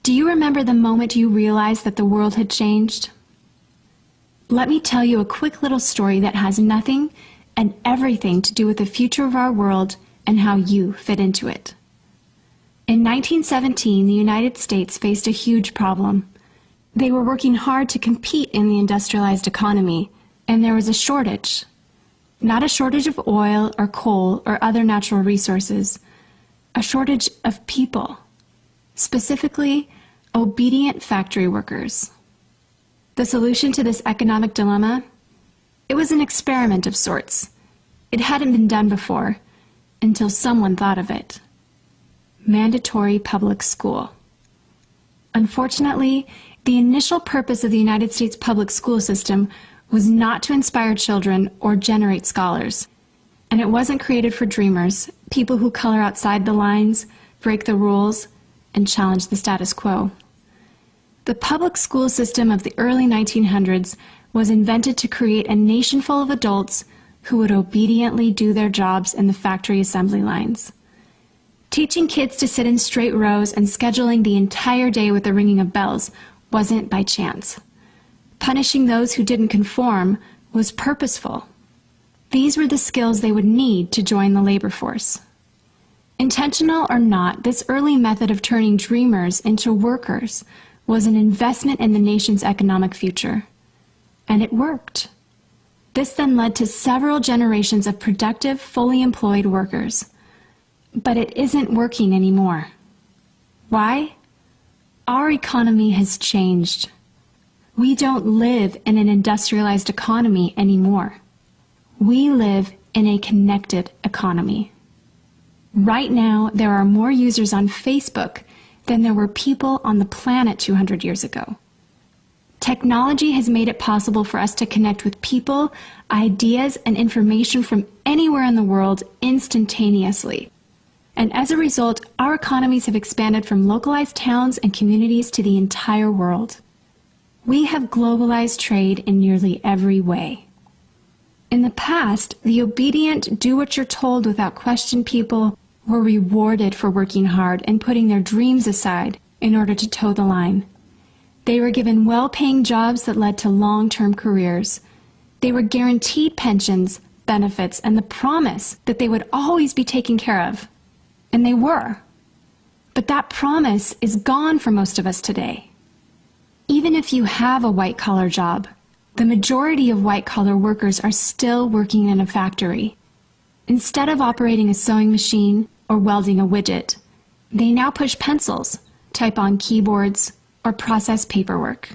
Do you remember the moment you realized that the world had changed? Let me tell you a quick little story that has nothing and everything to do with the future of our world and how you fit into it. In 1917, the United States faced a huge problem. They were working hard to compete in the industrialized economy, and there was a shortage. Not a shortage of oil or coal or other natural resources, a shortage of people, specifically obedient factory workers. The solution to this economic dilemma? It was an experiment of sorts. It hadn't been done before, until someone thought of it. Mandatory public school. Unfortunately, the initial purpose of the United States public school system was not to inspire children or generate scholars. And it wasn't created for dreamers, people who color outside the lines, break the rules, and challenge the status quo. The public school system of the early 1900s was invented to create a nation full of adults who would obediently do their jobs in the factory assembly lines. Teaching kids to sit in straight rows and scheduling the entire day with the ringing of bells wasn't by chance. Punishing those who didn't conform was purposeful. These were the skills they would need to join the labor force. Intentional or not, this early method of turning dreamers into workers was an investment in the nation's economic future. And it worked. This then led to several generations of productive, fully employed workers. But it isn't working anymore. Why? Our economy has changed. We don't live in an industrialized economy anymore. We live in a connected economy. Right now, there are more users on Facebook than there were people on the planet 200 years ago. Technology has made it possible for us to connect with people, ideas, and information from anywhere in the world instantaneously. And as a result, our economies have expanded from localized towns and communities to the entire world. We have globalized trade in nearly every way. In the past, the obedient, do-what-you're-told without question people were rewarded for working hard and putting their dreams aside in order to toe the line. They were given well-paying jobs that led to long-term careers. They were guaranteed pensions, benefits, and the promise that they would always be taken care of. And they were. But that promise is gone for most of us today. Even if you have a white-collar job, the majority of white-collar workers are still working in a factory. Instead of operating a sewing machine or welding a widget, they now push pencils, type on keyboards, or process paperwork.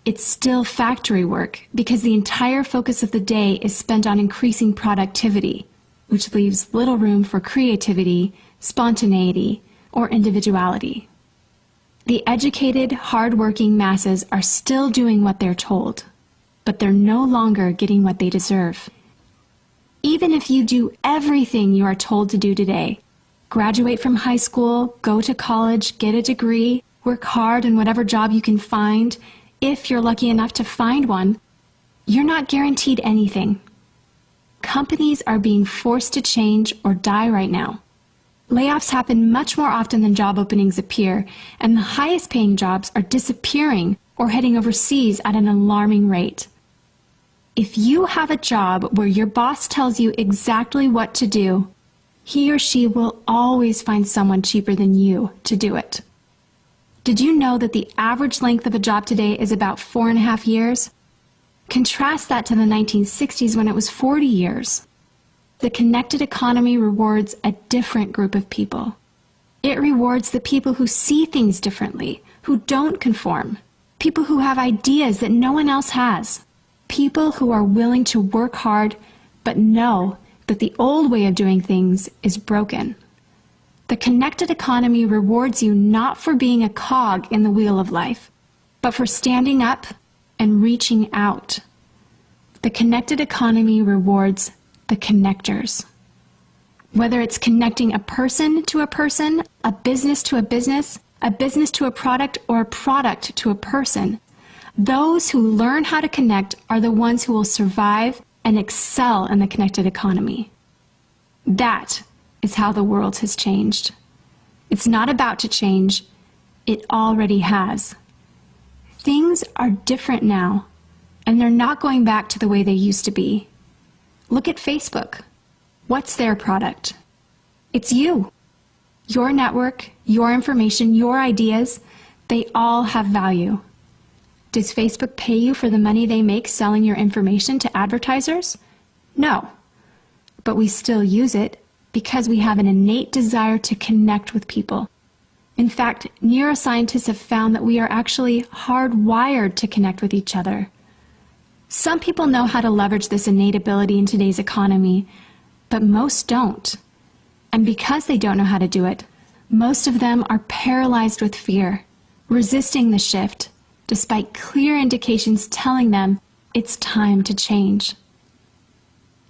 It's still factory work because the entire focus of the day is spent on increasing productivity, which leaves little room for creativity, spontaneity, or individuality. The educated, hard-working masses are still doing what they're told, but they're no longer getting what they deserve. Even if you do everything you are told to do today, graduate from high school, go to college, get a degree, work hard in whatever job you can find, if you're lucky enough to find one, you're not guaranteed anything. Companies are being forced to change or die right now. Layoffs happen much more often than job openings appear, and the highest paying jobs are disappearing or heading overseas at an alarming rate. If you have a job where your boss tells you exactly what to do, he or she will always find someone cheaper than you to do it. Did you know that the average length of a job today is about 4.5 years? Contrast that to the 1960s when it was 40 years. The connected economy rewards a different group of people. It rewards the people who see things differently, who don't conform, people who have ideas that no one else has, people who are willing to work hard but know that the old way of doing things is broken. The connected economy rewards you not for being a cog in the wheel of life, but for standing up and reaching out. The connected economy rewards the connectors. Whether it's connecting a person to a person, a business to a business to a product, or a product to a person, those who learn how to connect are the ones who will survive and excel in the connected economy. That is how the world has changed. It's not about to change, It already has. Things are different now, and they're not going back to the way they used to be. Look at Facebook. What's their product? It's you. Your network, your information, your ideas, they all have value. Does Facebook pay you for the money they make selling your information to advertisers? No. But we still use it because we have an innate desire to connect with people. In fact, neuroscientists have found that we are actually hardwired to connect with each other. Some people know how to leverage this innate ability in today's economy, but most don't. And because they don't know how to do it, most of them are paralyzed with fear, resisting the shift, despite clear indications telling them it's time to change.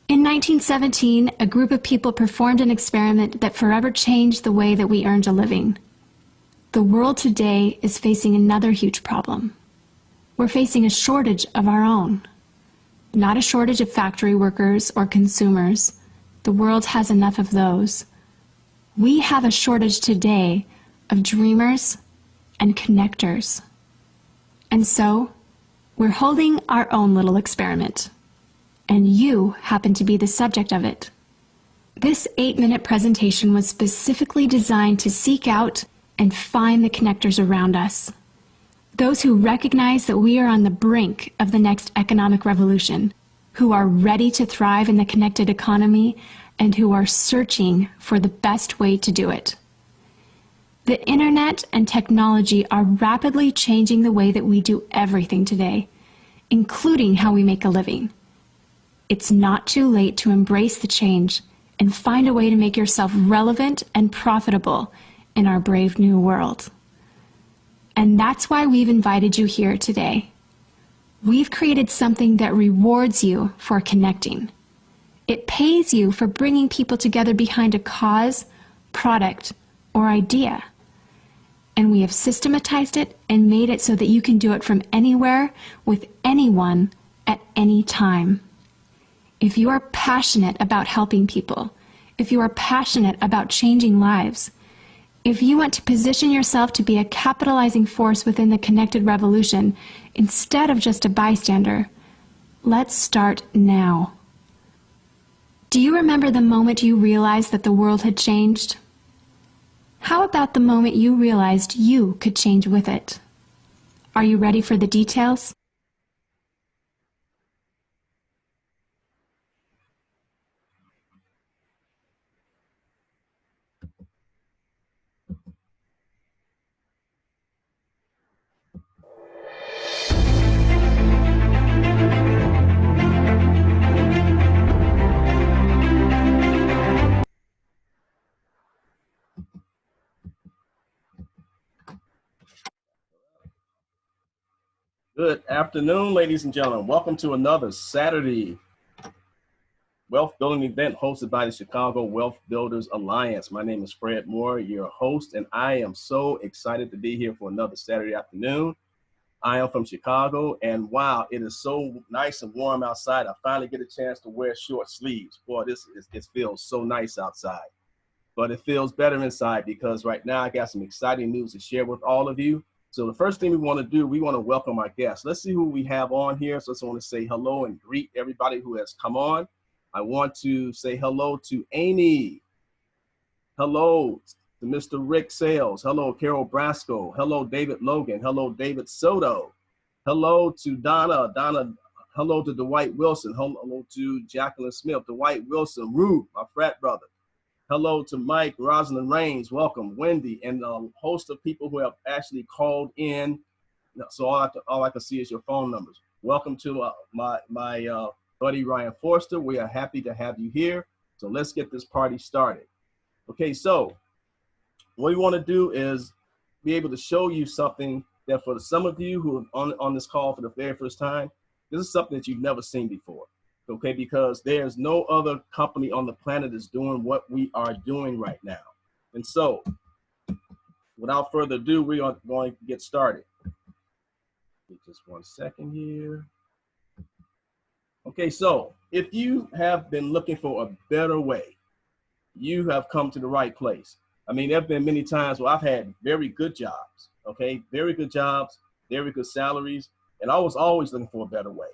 In 1917, a group of people performed an experiment that forever changed the way that we earned a living. The world today is facing another huge problem. We're facing a shortage of our own. Not a shortage of factory workers or consumers. The world has enough of those. We have a shortage today of dreamers and connectors. And so, we're holding our own little experiment. And you happen to be the subject of it. This 8-minute presentation was specifically designed to seek out and find the connectors around us. Those who recognize that we are on the brink of the next economic revolution, who are ready to thrive in the connected economy, and who are searching for the best way to do it. The internet and technology are rapidly changing the way that we do everything today, including how we make a living. It's not too late to embrace the change and find a way to make yourself relevant and profitable in our brave new world. And that's why we've invited you here today. We've created something that rewards you for connecting. It pays you for bringing people together behind a cause, product, or idea. And we have systematized it and made it so that you can do it from anywhere, with anyone, at any time. If you are passionate about helping people, if you are passionate about changing lives, if you want to position yourself to be a capitalizing force within the connected revolution instead of just a bystander, let's start now. Do you remember the moment you realized that the world had changed? How about the moment you realized you could change with it? Are you ready for the details? Good afternoon, ladies and gentlemen. Welcome to another Saturday wealth building event hosted by the Chicago Wealth Builders Alliance. My name is Fred Moore, your host, and I am so excited to be here for another Saturday afternoon. I am from Chicago, and wow, it is so nice and warm outside. I finally get a chance to wear short sleeves. Boy, it feels so nice outside, but it feels better inside because right now I got some exciting news to share with all of you. So the first thing we want to do, we want to welcome our guests. Let's see who we have on here. So I just want to say hello and greet everybody who has come on. I want to say hello to Amy. Hello to Mr. Rick Sales. Hello, Carol Brasco. Hello, David Logan. Hello, David Soto. Hello to Donna. Hello to Dwight Wilson. Hello to Jacqueline Smith. Dwight Wilson, Rube, my frat brother. Hello to Mike, Rosalind Rains, welcome, Wendy, and a host of people who have actually called in. So all I can see is your phone numbers. Welcome to my buddy Ryan Forster. We are happy to have you here. So let's get this party started. Okay, so what we want to do is be able to show you something that for some of you who are on this call for the very first time, this is something that you've never seen before. Okay, because there's no other company on the planet that's doing what we are doing right now. And so, without further ado, we are going to get started. Just 1 second here. Okay, so if you have been looking for a better way, you have come to the right place. I mean, there have been many times where I've had very good jobs, Okay, very good jobs, very good salaries, and I was always looking for a better way.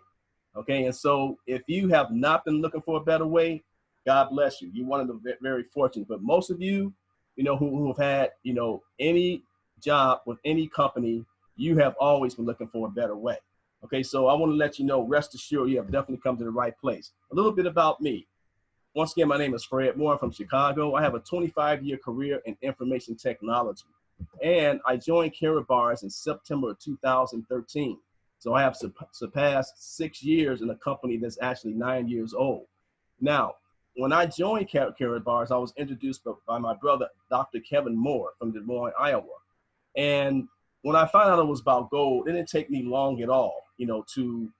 Okay, and so if you have not been looking for a better way, God bless you. You're one of the very fortunate. But most of you, who have had, any job with any company, you have always been looking for a better way. Okay, so I want to let you know, rest assured, you have definitely come to the right place. A little bit about me. Once again, my name is Fred Moore. I'm from Chicago. I have a 25-year career in information technology. And I joined Karatbars in September of 2013. So I have surpassed 6 years in a company that's actually 9 years old. Now, when I joined Karatbars, I was introduced by my brother, Dr. Kevin Moore from Des Moines, Iowa. And when I found out it was about gold, it didn't take me long at all, to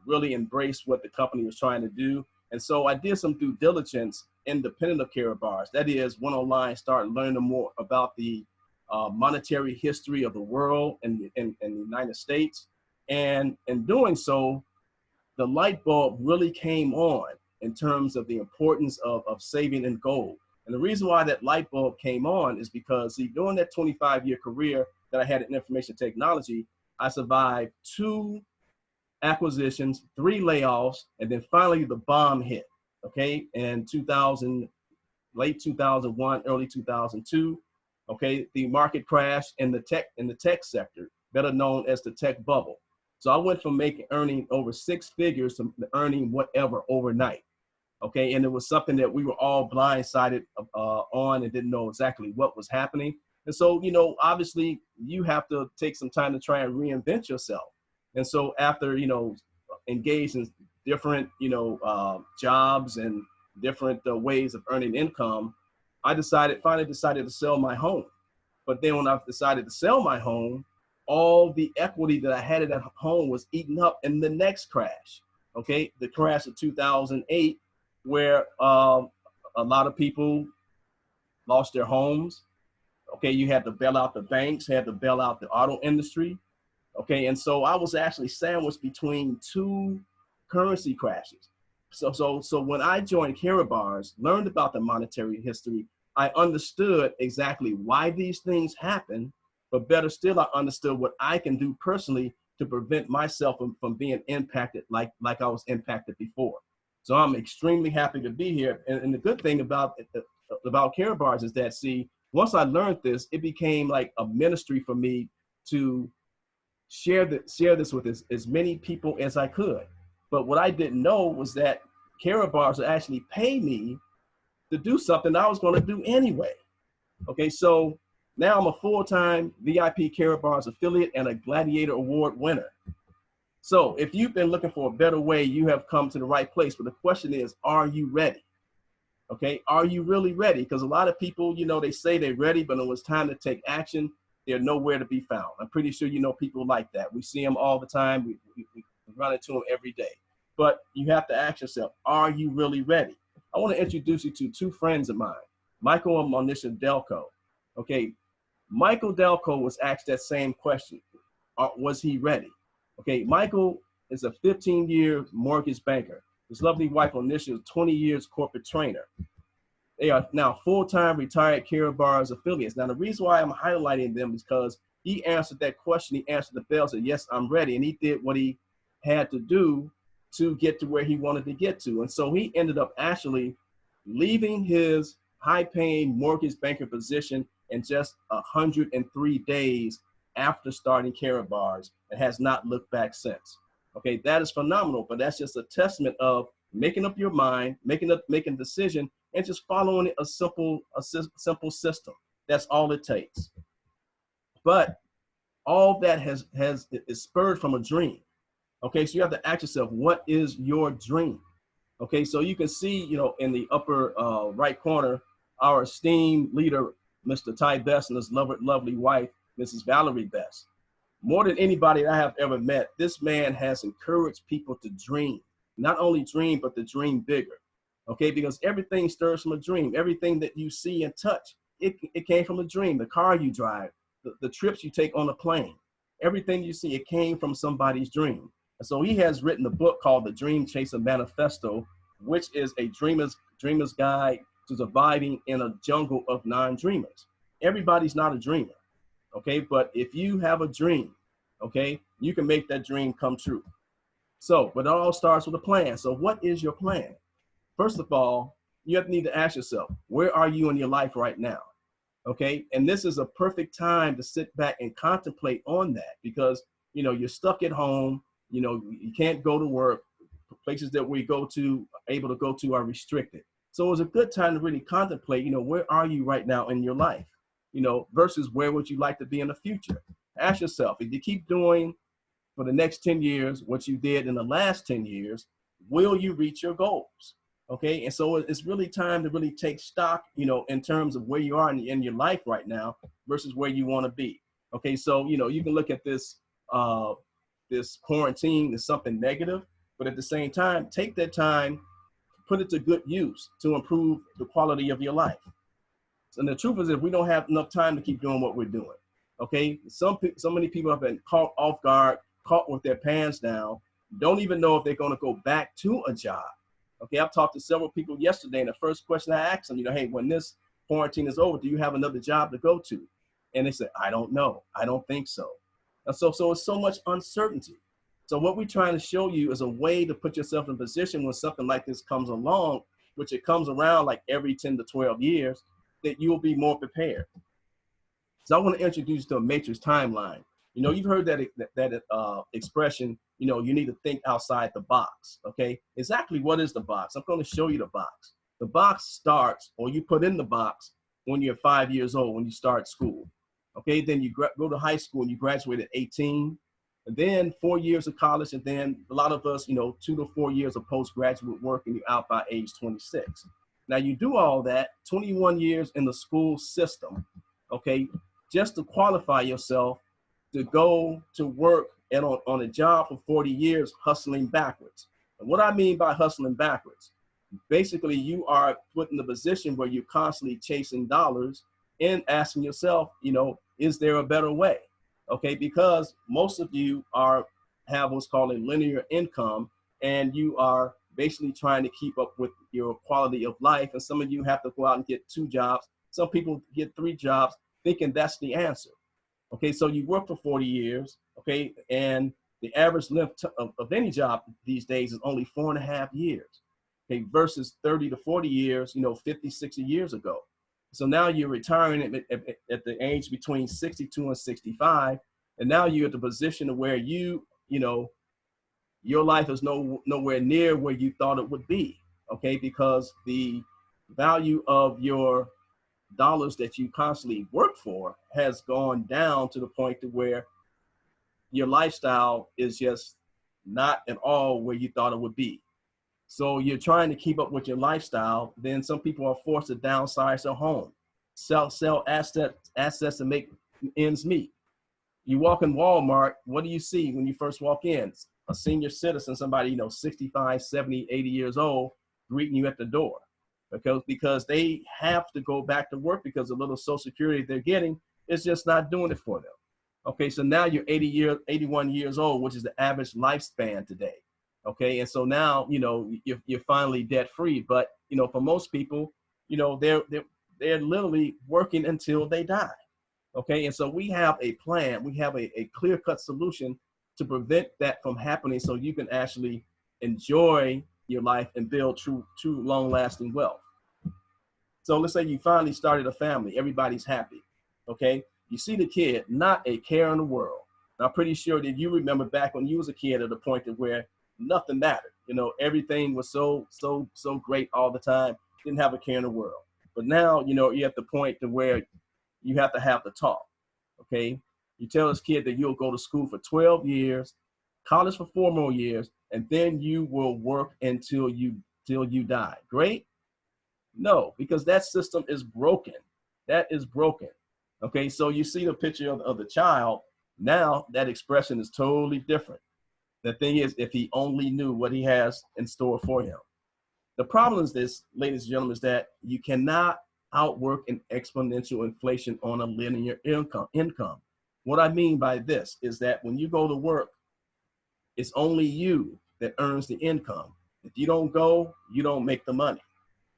really embrace what the company was trying to do. And so I did some due diligence independent of Karatbars. That is, went online, started learning more about the monetary history of the world and the United States. And in doing so, the light bulb really came on in terms of the importance of saving in gold. And the reason why that light bulb came on is because, see, during that 25-year career that I had in information technology, I survived 2 acquisitions, 3 layoffs, and then finally the bomb hit, okay, in late 2001, early 2002, okay, the market crashed in the tech sector, better known as the tech bubble. So I went from earning over 6 figures to earning whatever overnight, okay, and it was something that we were all blindsided on and didn't know exactly what was happening. And so, obviously you have to take some time to try and reinvent yourself. And so after, engaged in different, jobs and different ways of earning income, I finally decided to sell my home. But then when I decided to sell my home, all the equity that I had in that home was eaten up in the next crash, okay? The crash of 2008, where a lot of people lost their homes. Okay, you had to bail out the banks, had to bail out the auto industry. Okay, and so I was actually sandwiched between 2 currency crashes. So when I joined Karatbars, learned about the monetary history, I understood exactly why these things happen, but better still, I understood what I can do personally to prevent myself from being impacted like I was impacted before. So I'm extremely happy to be here. And the good thing about Karatbars is that, see, once I learned this, it became like a ministry for me to share this with as many people as I could. But what I didn't know was that Karatbars would actually pay me to do something I was going to do anyway. Okay, so now I'm a full-time VIP Karatbars affiliate and a Gladiator Award winner. So if you've been looking for a better way, you have come to the right place. But the question is, are you ready? Okay, are you really ready? Because a lot of people, they say they're ready, but when it's time to take action, they're nowhere to be found. I'm pretty sure you know people like that. We see them all the time. We run into them every day. But you have to ask yourself, are you really ready? I want to introduce you to 2 friends of mine, Michael and Monisha Delco. Okay, Michael Delco was asked that same question. Was he ready? Okay, Michael is a 15-year mortgage banker. His lovely wife, Monisha, is 20 years corporate trainer. They are now full-time retired Karatbars affiliates. Now, the reason why I'm highlighting them is because he answered that question. He answered the bell, said, yes, I'm ready. And he did what he had to do to get to where he wanted to get to. And so he ended up actually leaving his high-paying mortgage banker position in just 103 days after starting Karatbars and has not looked back since. Okay, that is phenomenal, but that's just a testament of making up your mind, making a decision, and just following a simple system. That's all it takes. But all that is spurred from a dream. Okay, so you have to ask yourself, what is your dream? Okay, so you can see, in the upper right corner, our esteemed leader, Mr. Ty Best, and his lovely wife, Mrs. Valerie Best. More than anybody I have ever met, this man has encouraged people to dream. Not only dream, but to dream bigger. Okay, because everything stirs from a dream. Everything that you see and touch, it came from a dream. The car you drive, the trips you take on a plane, everything you see, it came from somebody's dream. And so he has written a book called The Dream Chaser Manifesto, which is a dreamer's guide to surviving in a jungle of non-dreamers. Everybody's not a dreamer. Okay, but if you have a dream, okay, you can make that dream come true. So, but it all starts with a plan. So what is your plan? First of all, you have to need to ask yourself, where are you in your life right now? Okay, and this is a perfect time to sit back and contemplate on that, because you're stuck at home. You can't go to work. Places that we go to, able to go to, are restricted. So it's a good time to really contemplate, where are you right now in your life, versus where would you like to be in the future. Ask yourself, if you keep doing for the next 10 years what you did in the last 10 years, will you reach your goals? Okay, and so it's really time to really take stock, in terms of where you are in your life right now versus where you want to be. Okay, so you can look at this quarantine as something negative, but at the same time, take that time, put it to good use to improve the quality of your life. And the truth is, if we don't have enough time to keep doing what we're doing, okay, so many people have been caught off guard, caught with their pants down, don't even know if they're going to go back to a job. Okay, I've talked to several people yesterday, and the first question I asked them, hey, when this quarantine is over, do you have another job to go to? And they said, I don't know. I don't think so. And so it's so much uncertainty. So what we're trying to show you is a way to put yourself in a position when something like this comes along, which it comes around like every 10 to 12 years, that you'll be more prepared. So I want to introduce you to a matrix timeline. You've heard that expression, you need to think outside the box. Okay, exactly what is the box? I'm going to show you the box. The box starts, or you put in the box, when you're 5 years old, when you start school. Okay, then you go to high school and you graduate at 18, and then 4 years of college, and then a lot of us, 2 to 4 years of postgraduate work, and you're out by age 26. Now you do all that, 21 years in the school system, okay, just to qualify yourself to go to work and on a job for 40 years, hustling backwards. And what I mean by hustling backwards, basically you are put in the position where you're constantly chasing dollars and asking yourself, is there a better way? Okay, because most of you have what's called a linear income, and you are basically trying to keep up with your quality of life. And some of you have to go out and get 2 jobs. Some people get 3 jobs, thinking that's the answer. Okay, so you work for 40 years, okay, and the average length of any job these days is only 4.5 years, okay, versus 30 to 40 years, 50, 60 years ago. So now you're retiring at the age between 62 and 65, and now you're at the position where your life is nowhere near where you thought it would be, okay, because the value of your dollars that you constantly work for has gone down to the point to where your lifestyle is just not at all where you thought it would be. So you're trying to keep up with your lifestyle. Then some people are forced to downsize their home, sell assets to make ends meet. You walk in Walmart, what do you see when you first walk in? A senior citizen, somebody, 65, 70, 80 years old, greeting you at the door. Because they have to go back to work, because the little Social Security they're getting is just not doing it for them. Okay, so now you're 81 years old, which is the average lifespan today. Okay, and so now you're finally debt free. But for most people, they're literally working until they die. Okay, and so we have a plan. We have a clear-cut solution to prevent that from happening, so you can actually enjoy your life and build true long-lasting wealth. So let's say you finally started a family, everybody's happy, okay? You see the kid, not a care in the world. And I'm pretty sure that you remember back when you was a kid at a point of where nothing mattered. Everything was so great all the time, didn't have a care in the world. But now, you're at the point to where you have to have the talk, okay? You tell this kid that you'll go to school for 12 years, college for 4 more years, and then you will work until you die. Great? No, because that system is broken. That is broken. Okay, so you see the picture of the child. Now that expression is totally different. The thing is, if he only knew what he has in store for him. The problem is this, ladies and gentlemen, is that you cannot outwork an exponential inflation on a linear income. What I mean by this is that when you go to work, it's only you that earns the income. If you don't go, you don't make the money.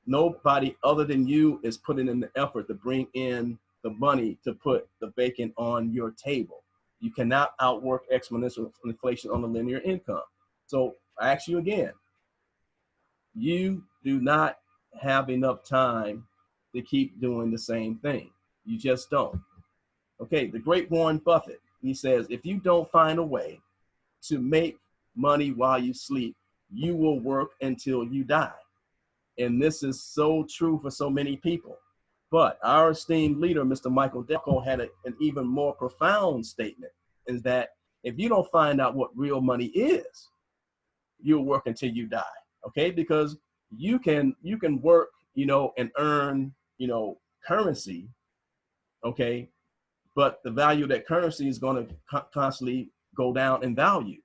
Nobody other than you is putting in the effort to bring in the money to put the bacon on your table. You cannot outwork exponential inflation on the linear income. So I ask you again, you do not have enough time to keep doing the same thing. You just don't. Okay, the great Warren Buffett, he says, if you don't find a way to make money while you sleep, you will work until you die. And this is so true for so many people. But our esteemed leader, Mr. Michael Deco, had an even more profound statement, is that if you don't find out what real money is, you'll work until you die. Okay, because you can work, and earn, currency. Okay, but the value of that currency is going to constantly go down in value,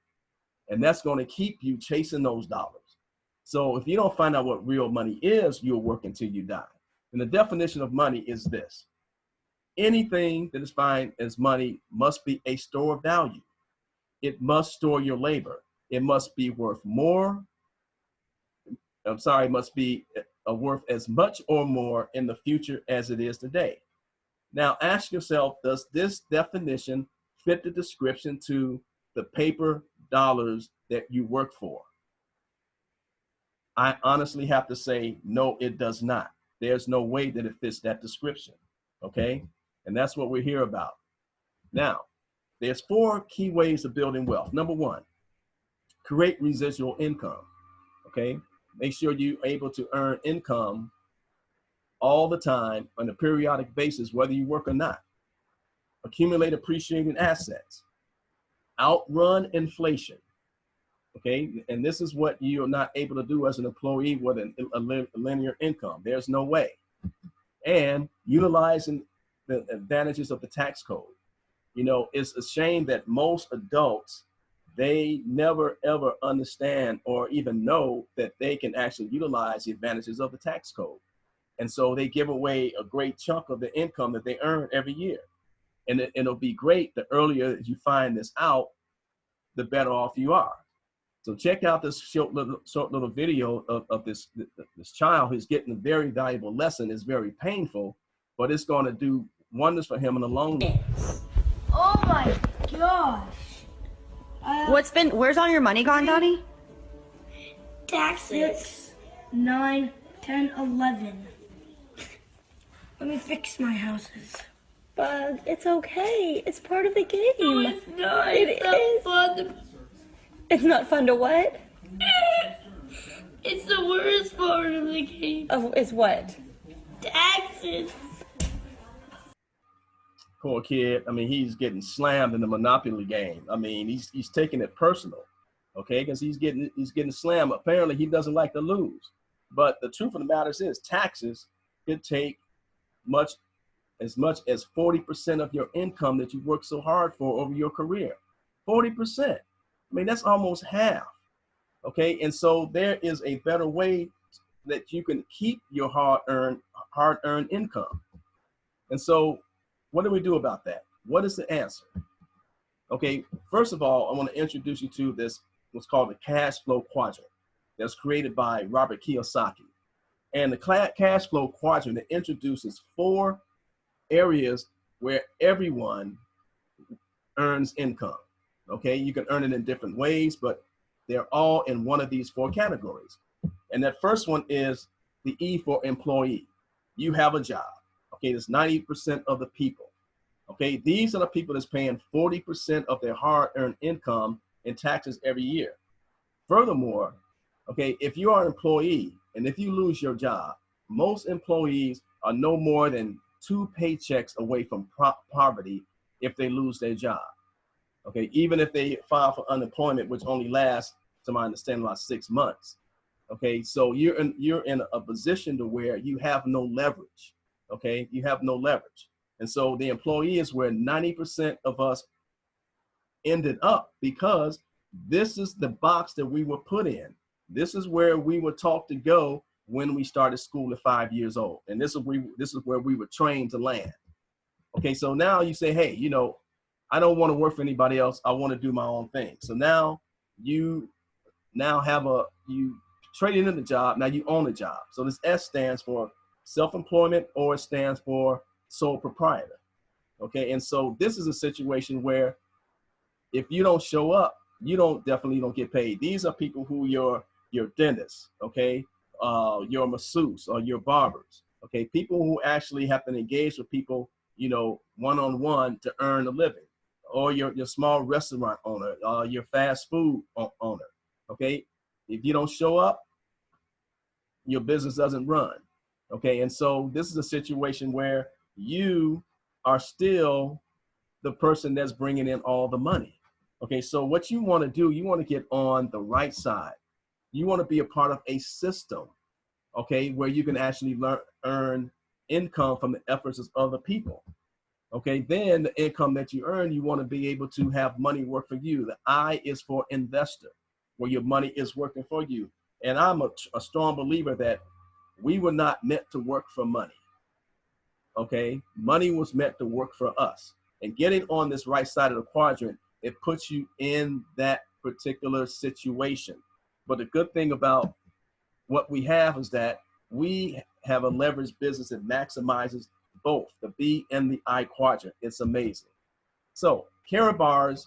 and that's going to keep you chasing those dollars. So if you don't find out what real money is, you'll work until you die. And the definition of money is this: anything that is defined as money must be a store of value. It must store your labor. It must be worth more. It must be worth as much or more in the future as it is today. Now ask yourself, does this definition fit the description to the paper dollars that you work for? I honestly have to say, no, it does not. There's no way that it fits that description, okay? And that's what we're here about. Now, there's 4 key ways of building wealth. Number 1, create residual income, okay? Make sure you're able to earn income all the time on a periodic basis, whether you work or not. Accumulate appreciating assets. Outrun inflation. Okay, and this is what you're not able to do as an employee with a linear income. There's no way. And utilizing the advantages of the tax code. It's a shame that most adults, they never ever understand or even know that they can actually utilize the advantages of the tax code. And so they give away a great chunk of the income that they earn every year. And it'll be great, the earlier you find this out, the better off you are. So check out this short little video of this child who's getting a very valuable lesson. It's very painful, but it's going to do wonders for him in the long run. Oh my gosh. Where's all your money gone, Donnie? Taxes. 6, 9, 10, 11. Let me fix my houses. Bug, it's okay. It's part of the game. No, it's not. It's not fun. It's not fun to what? It's the worst part of the game. Oh, it's what? Taxes. Poor kid. I mean, he's getting slammed in the Monopoly game. I mean, he's taking it personal, okay? Because he's getting slammed. Apparently, he doesn't like to lose. But the truth of the matter is, taxes could take as much as 40% of your income that you worked so hard for over your career. 40%. I mean, that's almost half, okay? And so there is a better way that you can keep your hard-earned income. And so what do we do about that? What is the answer? Okay, first of all, I want to introduce you to this, what's called the cash flow quadrant, that's created by Robert Kiyosaki. And the cash flow quadrant, it introduces 4 areas where everyone earns income. Okay, you can earn it in different ways, but they're all in one of these 4 categories. And that first one is the E for employee. You have a job. Okay, that's 90% of the people. Okay, these are the people that's paying 40% of their hard-earned income in taxes every year. Furthermore, okay, if you are an employee and if you lose your job, most employees are no more than 2 paychecks away from poverty if they lose their job. Okay, even if they file for unemployment, which only lasts, to my understanding, about 6 months. Okay, so you're in a position to where you have no leverage. Okay, you have no leverage. And so the employee is where 90% of us ended up, because this is the box that we were put in. This is where we were taught to go when we started school at 5 years old. And this is where we were trained to land. Okay, so now you say, hey, I don't want to work for anybody else. I want to do my own thing. So now you traded in the job. Now you own a job. So this S stands for self-employment, or it stands for sole proprietor. Okay, and so this is a situation where if you don't show up, you definitely don't get paid. These are people who your dentists, okay, your masseuse or your barbers, okay, people who actually have to engage with people, you know, one-on-one to earn a living, or your small restaurant owner, your fast food owner, okay. If you don't show up, your business doesn't run, okay. And so this is a situation where you are still the person that's bringing in all the money. Okay, so what you want to do, you want to get on the right side. You want to be a part of a system, okay, where you can actually earn income from the efforts of other people. Okay, then the income that you earn, you want to be able to have money work for you. The I is for investor, where your money is working for you. And I'm a strong believer that we were not meant to work for money. Okay, money was meant to work for us. And getting on this right side of the quadrant, it puts you in that particular situation. But the good thing about what we have is that we have a leveraged business that maximizes both the B and the I quadrant. It's amazing. So Karatbars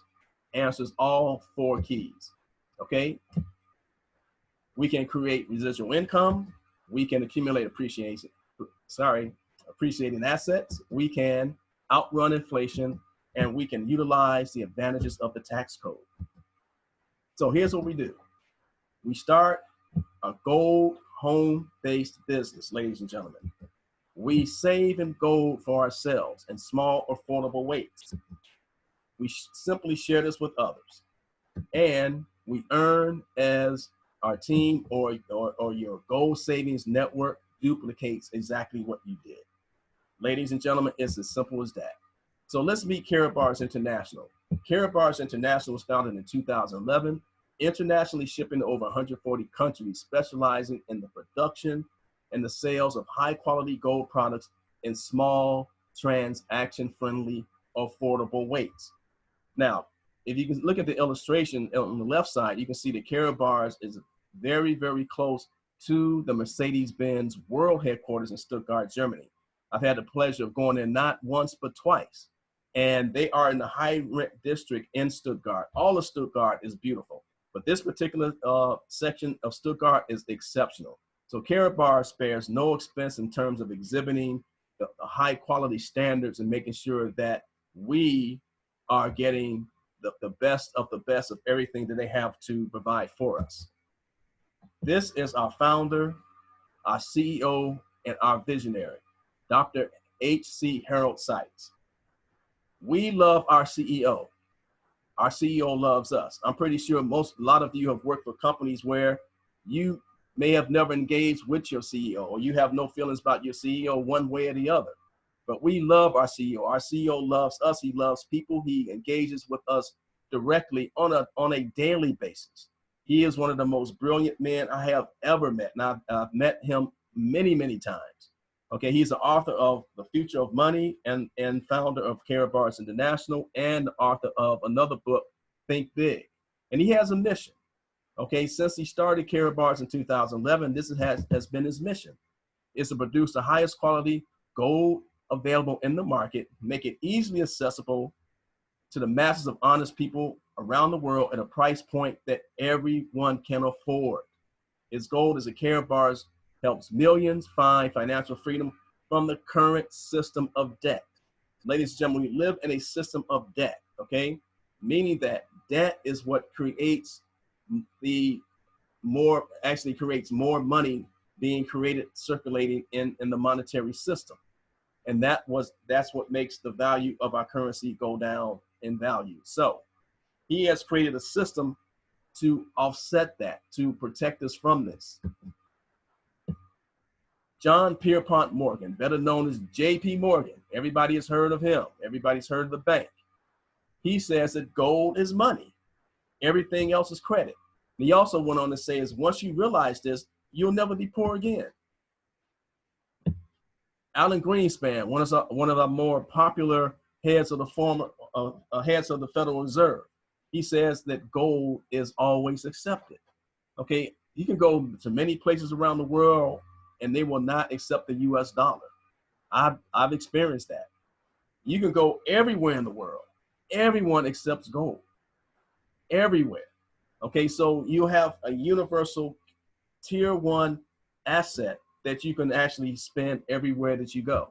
answers all 4 keys. Okay, we can create residual income. We can accumulate appreciating assets. We can outrun inflation, and we can utilize the advantages of the tax code. So here's what we do. We start a gold home-based business, ladies and gentlemen. We save in gold for ourselves in small, affordable ways. We simply share this with others. And we earn as our team or your gold savings network duplicates exactly what you did. Ladies and gentlemen, it's as simple as that. So let's meet Karatbars International. Karatbars International was founded in 2011, internationally shipping to over 140 countries, specializing in the production and the sales of high quality gold products in small, transaction-friendly, affordable ways. Now, if you can look at the illustration on the left side, you can see that Karatbars is very, very close to the Mercedes-Benz world headquarters in Stuttgart, Germany. I've had the pleasure of going there not once, but twice. And they are in the high rent district in Stuttgart. All of Stuttgart is beautiful, but this particular section of Stuttgart is exceptional. So Karatbars spares no expense in terms of exhibiting the high quality standards and making sure that we are getting the best of everything that they have to provide for us. This is our founder, our CEO, and our visionary, Dr. H.C. Harold Sykes. We love our CEO. Our CEO loves us. I'm pretty sure a lot of you have worked for companies where you may have never engaged with your CEO, or you have no feelings about your CEO one way or the other. But we love our CEO. Our CEO loves us. He loves people. He engages with us directly on a daily basis. He is one of the most brilliant men I have ever met. And I've met him many, many times. Okay, he's the author of The Future of Money and founder of Karatbars International, and the author of another book, Think Big. And he has a mission. Okay, since he started Karatbars in 2011, this has been his mission, is to produce the highest quality gold available in the market, make it easily accessible to the masses of honest people around the world at a price point that everyone can afford. His goal is that Karatbars helps millions find financial freedom from the current system of debt. Ladies and gentlemen, we live in a system of debt, okay? Meaning that debt is what creates creates more money being created, circulating in the monetary system. And that's what makes the value of our currency go down in value. So he has created a system to offset that, to protect us from this. John Pierpont Morgan, better known as J.P. Morgan. Everybody has heard of him. Everybody's heard of the bank. He says that gold is money. Everything else is credit. And he also went on to say is once you realize this, you'll never be poor again. Alan Greenspan, one of our more popular heads of the Federal Reserve, he says that gold is always accepted. Okay, you can go to many places around the world and they will not accept the US dollar. I've experienced that. You can go everywhere in the world. Everyone accepts gold. Everywhere. Okay, so you have a universal tier one asset that you can actually spend everywhere that you go.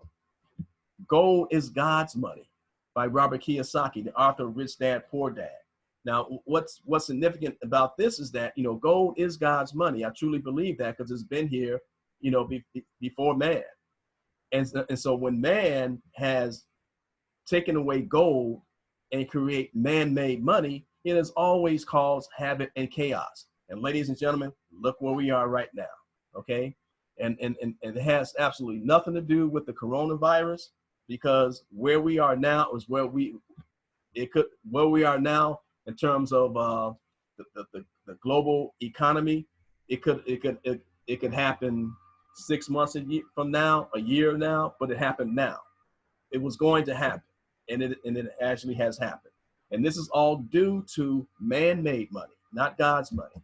Gold is God's money by Robert Kiyosaki, the author of Rich Dad, Poor Dad. Now, what's significant about this is that, gold is God's money. I truly believe that because it's been here, before man. And so when man has taken away gold and create man-made money, it has always caused havoc and chaos. And ladies and gentlemen, look where we are right now, okay? And it has absolutely nothing to do with the coronavirus, because where we are now is where we are now in terms of the global economy. It could happen 6 months from now, a year now, but it happened now. It was going to happen, and it actually has happened. And this is all due to man-made money, not God's money.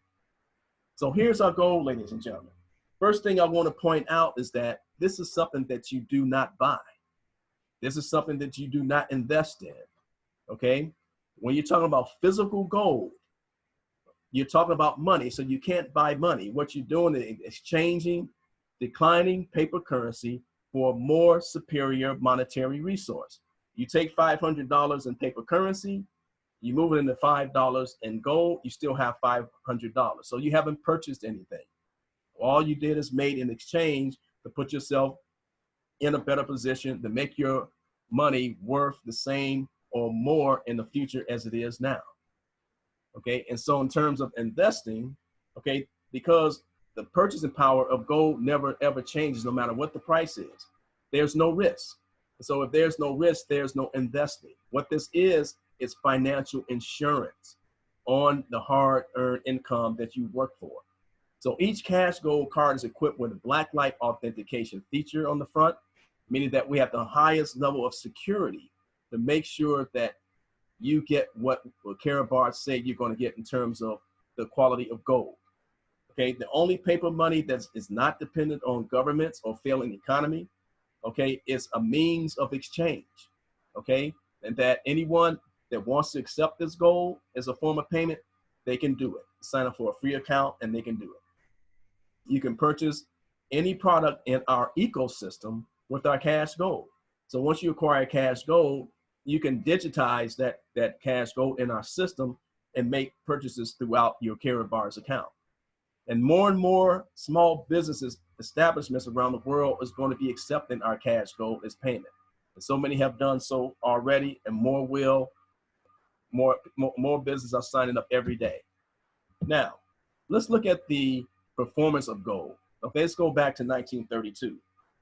So here's our goal, ladies and gentlemen. First thing I want to point out is that this is something that you do not buy. This is something that you do not invest in, okay? When you're talking about physical gold, you're talking about money, so you can't buy money. What you're doing is exchanging declining paper currency for a more superior monetary resource. You take $500 in paper currency, you move it into $5 in gold, you still have $500. So you haven't purchased anything. All you did is made an exchange to put yourself in a better position to make your money worth the same or more in the future as it is now. Okay, and so in terms of investing, okay, because the purchasing power of gold never ever changes no matter what the price is, there's no risk. So if there's no risk, there's no investing. What this is financial insurance on the hard-earned income that you work for. So each cash gold card is equipped with a blacklight authentication feature on the front, meaning that we have the highest level of security to make sure that you get what Karatbars say you're going to get in terms of the quality of gold. Okay, the only paper money that is not dependent on governments or failing economy, okay, is a means of exchange. Okay, and that anyone that wants to accept this gold as a form of payment, they can do it. Sign up for a free account and they can do it. You can purchase any product in our ecosystem with our cash gold. So once you acquire cash gold, you can digitize that cash gold in our system and make purchases throughout your Karatbars account. And more small businesses, establishments around the world is going to be accepting our cash gold as payment. And so many have done so already, and more will. More businesses are signing up every day. Now, let's look at the performance of gold. Okay, let's go back to 1932.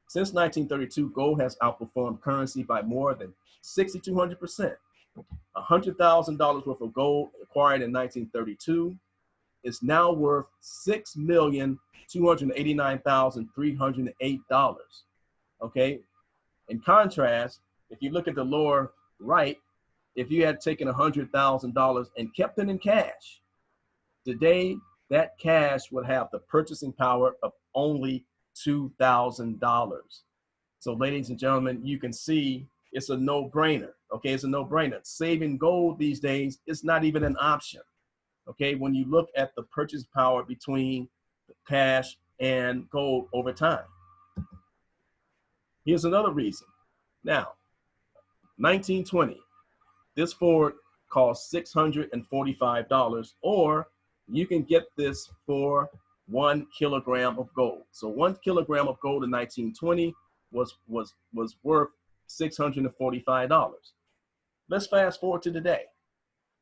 Since 1932, gold has outperformed currency by more than 6,200%. $100,000 worth of gold acquired in 1932 is now worth $6,289,308. Okay, in contrast, if you look at the lower right, if you had taken $100,000 and kept it in cash, today that cash would have the purchasing power of only $2,000. So ladies and gentlemen, you can see it's a no-brainer. Okay, it's a no-brainer. Saving gold these days is not even an option. Okay, when you look at the purchase power between cash and gold over time. Here's another reason. Now, 1920, this Ford cost $645, or you can get this for 1 kilogram of gold. So 1 kilogram of gold in 1920 was worth $645. Let's fast forward to today.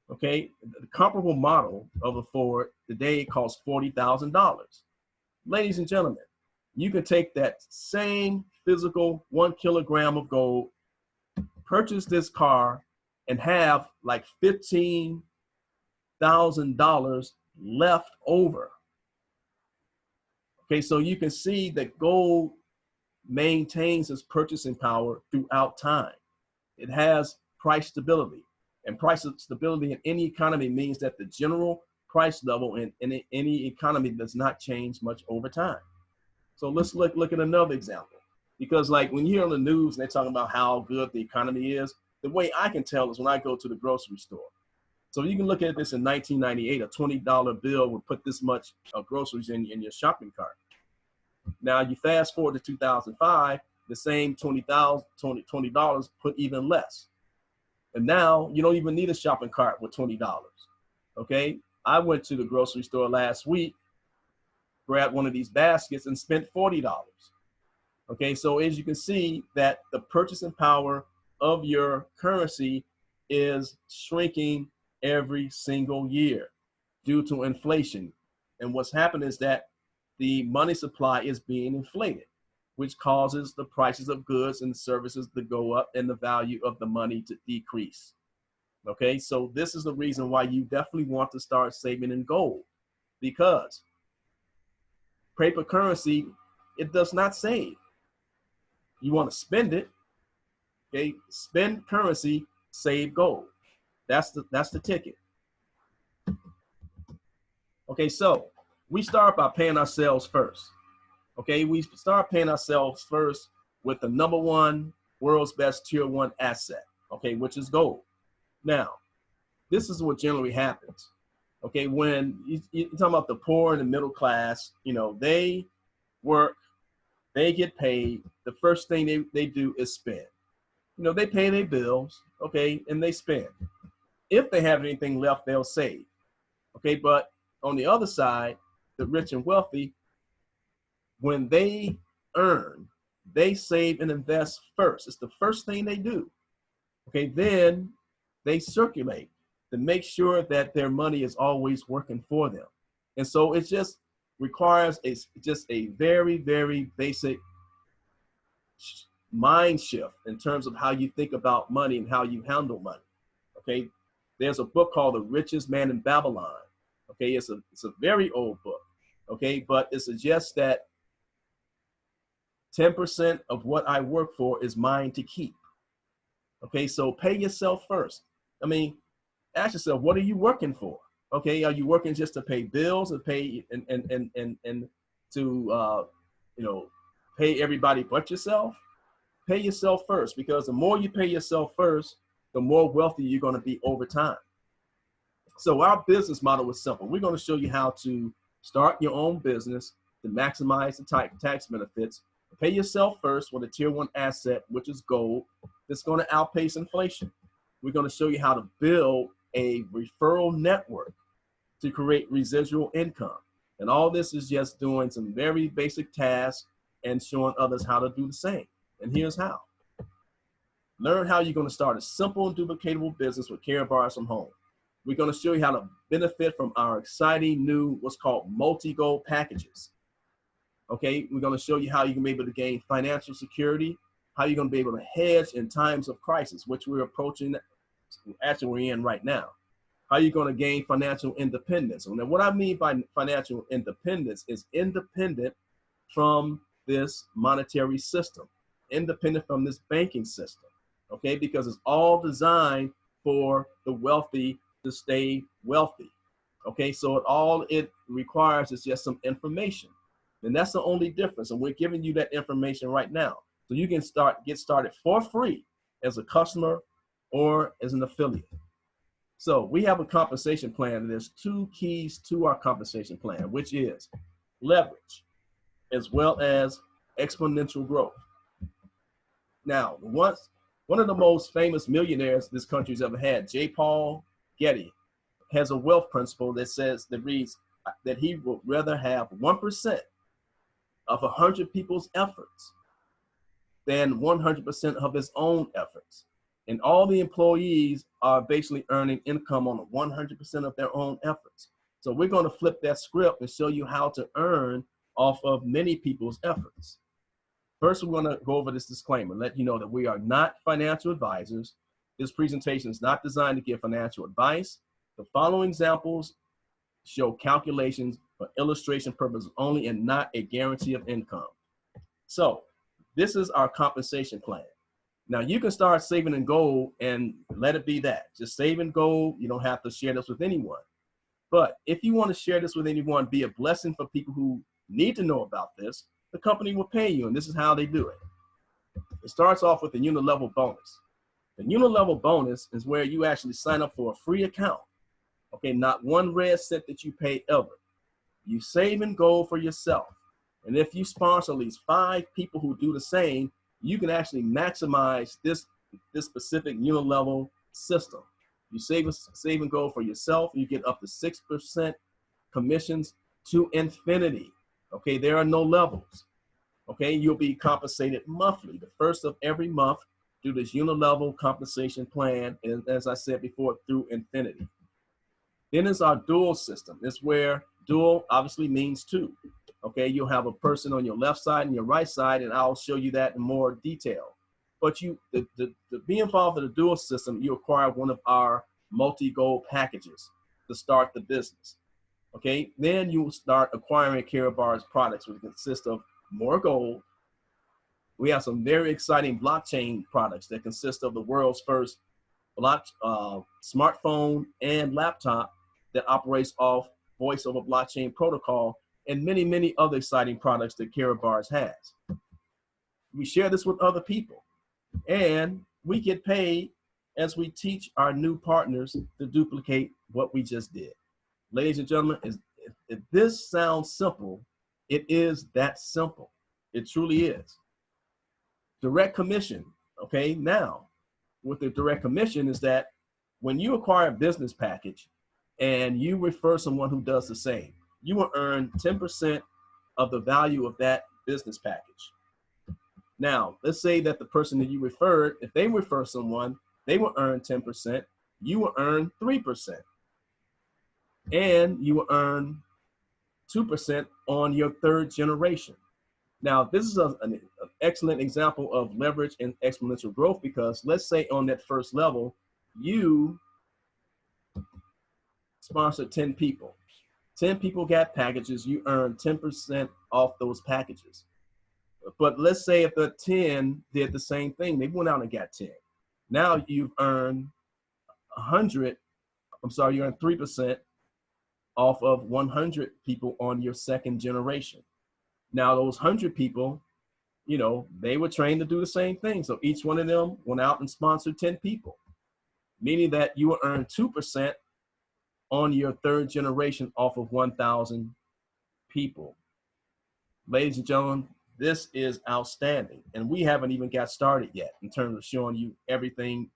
Okay, the comparable model of a Ford today costs $40,000. Ladies and gentlemen, you can take that same physical 1 kilogram of gold, purchase this car, and have like $15,000 left over. Okay, so you can see that gold maintains its purchasing power throughout time. It has price stability, and price stability in any economy means that the general price level in any economy does not change much over time. So let's look at another example. Because like when you hear on the news and they're talking about how good the economy is, the way I can tell is when I go to the grocery store. So you can look at this in 1998, a $20 bill would put this much groceries in your shopping cart. Now you fast forward to 2005, the same $20 put even less. And now you don't even need a shopping cart with $20. Okay, I went to the grocery store last week, grabbed one of these baskets and spent $40. Okay, so as you can see that the purchasing power of your currency is shrinking every single year due to inflation. And what's happened is that the money supply is being inflated, which causes the prices of goods and services to go up and the value of the money to decrease. Okay, so this is the reason why you definitely want to start saving in gold, because paper currency, it does not save. You want to spend it, okay? Spend currency, save gold. That's the ticket. Okay, so we start by paying ourselves first. Okay, we start paying ourselves first with the #1 world's best tier 1 asset, okay, which is gold. Now, this is what generally happens. Okay, when you're talking about the poor and the middle class, you know, they work, they get paid. The first thing they do is spend. You know, they pay their bills, okay, and they spend. If they have anything left, they'll save. Okay, but on the other side, the rich and wealthy, when they earn, they save and invest first. It's the first thing they do. Okay, then they circulate to make sure that their money is always working for them. And so it just requires just a very, very basic mind shift in terms of how you think about money and how you handle money. Okay, there's a book called The Richest Man in Babylon. Okay, it's a very old book. Okay, but it suggests that 10% of what I work for is mine to keep. Okay, so pay yourself first. I mean, ask yourself, what are you working for? Okay, are you working just to pay bills and pay and to you know, pay everybody but yourself? Pay yourself first, because the more you pay yourself first, the more wealthy you're going to be over time. So our business model is simple. We're going to show you how to start your own business to maximize the tax benefits. Pay yourself first with a tier 1 asset, which is gold, that's going to outpace inflation. We're going to show you how to build a referral network to create residual income. And all this is just doing some very basic tasks and showing others how to do the same. And here's how. Learn how you're going to start a simple and duplicatable business with care bars from home. We're going to show you how to benefit from our exciting new, what's called multi-goal packages. Okay, we're going to show you how you can be able to gain financial security, how you're going to be able to hedge in times of crisis, which we're approaching, actually we're in right now. How you're going to gain financial independence. And what I mean by financial independence is independent from this monetary system, independent from this banking system, okay? Because it's all designed for the wealthy to stay wealthy, okay? So all it requires is just some information. And that's the only difference. And we're giving you that information right now. So you can get started for free as a customer or as an affiliate. So we have a compensation plan, and there's 2 keys to our compensation plan, which is leverage as well as exponential growth. Now, one of the most famous millionaires this country's ever had, J. Paul Getty, has a wealth principle that reads that he would rather have 1% of 100 people's efforts than 100% of his own efforts. And all the employees are basically earning income on 100% of their own efforts. So we're going to flip that script and show you how to earn off of many people's efforts. First, we're going to go over this disclaimer, let you know that we are not financial advisors. This presentation is not designed to give financial advice. The following examples show calculations for illustration purposes only and not a guarantee of income. So this is our compensation plan. Now you can start saving in gold and let it be that. Just save in gold. You don't have to share this with anyone. But if you want to share this with anyone, be a blessing for people who need to know about this, the company will pay you, and this is how they do it. It starts off with the unit level bonus. The unit level bonus is where you actually sign up for a free account. Okay, not one red cent that you pay ever. You save and go for yourself. And if you sponsor at least 5 people who do the same, you can actually maximize this specific unit level system. You save and go for yourself, you get up to 6% commissions to infinity. Okay, there are no levels. Okay, you'll be compensated monthly, the first of every month, through this unilevel compensation plan, and as I said before, through infinity. Then is our dual system. It's where dual obviously means 2. Okay, you'll have a person on your left side and your right side, and I'll show you that in more detail. But to be involved in the dual system, you acquire one of our multi-goal packages to start the business. Okay, then you will start acquiring Karatbar's products, which consist of more gold. We have some very exciting blockchain products that consist of the world's first smartphone and laptop that operates off voice over blockchain protocol, and many, many other exciting products that Karatbar's has. We share this with other people, and we get paid as we teach our new partners to duplicate what we just did. Ladies and gentlemen, if this sounds simple, it is that simple. It truly is. Direct commission, okay? Now, with the direct commission is that when you acquire a business package and you refer someone who does the same, you will earn 10% of the value of that business package. Now, let's say that the person that you referred, if they refer someone, they will earn 10%, you will earn 3%. And you will earn 2% on your 3rd generation. Now, this is an excellent example of leverage and exponential growth, because let's say on that first level, you sponsored 10 people. 10 people got packages, you earn 10% off those packages. But let's say if the 10 did the same thing, they went out and got 10. Now you've earned you earned 3% off of 100 people on your 2nd generation. Now those 100 people, you know, they were trained to do the same thing. So each one of them went out and sponsored 10 people, meaning that you will earn 2% on your 3rd generation off of 1,000 people. Ladies and gentlemen, this is outstanding. And we haven't even got started yet in terms of showing you everything,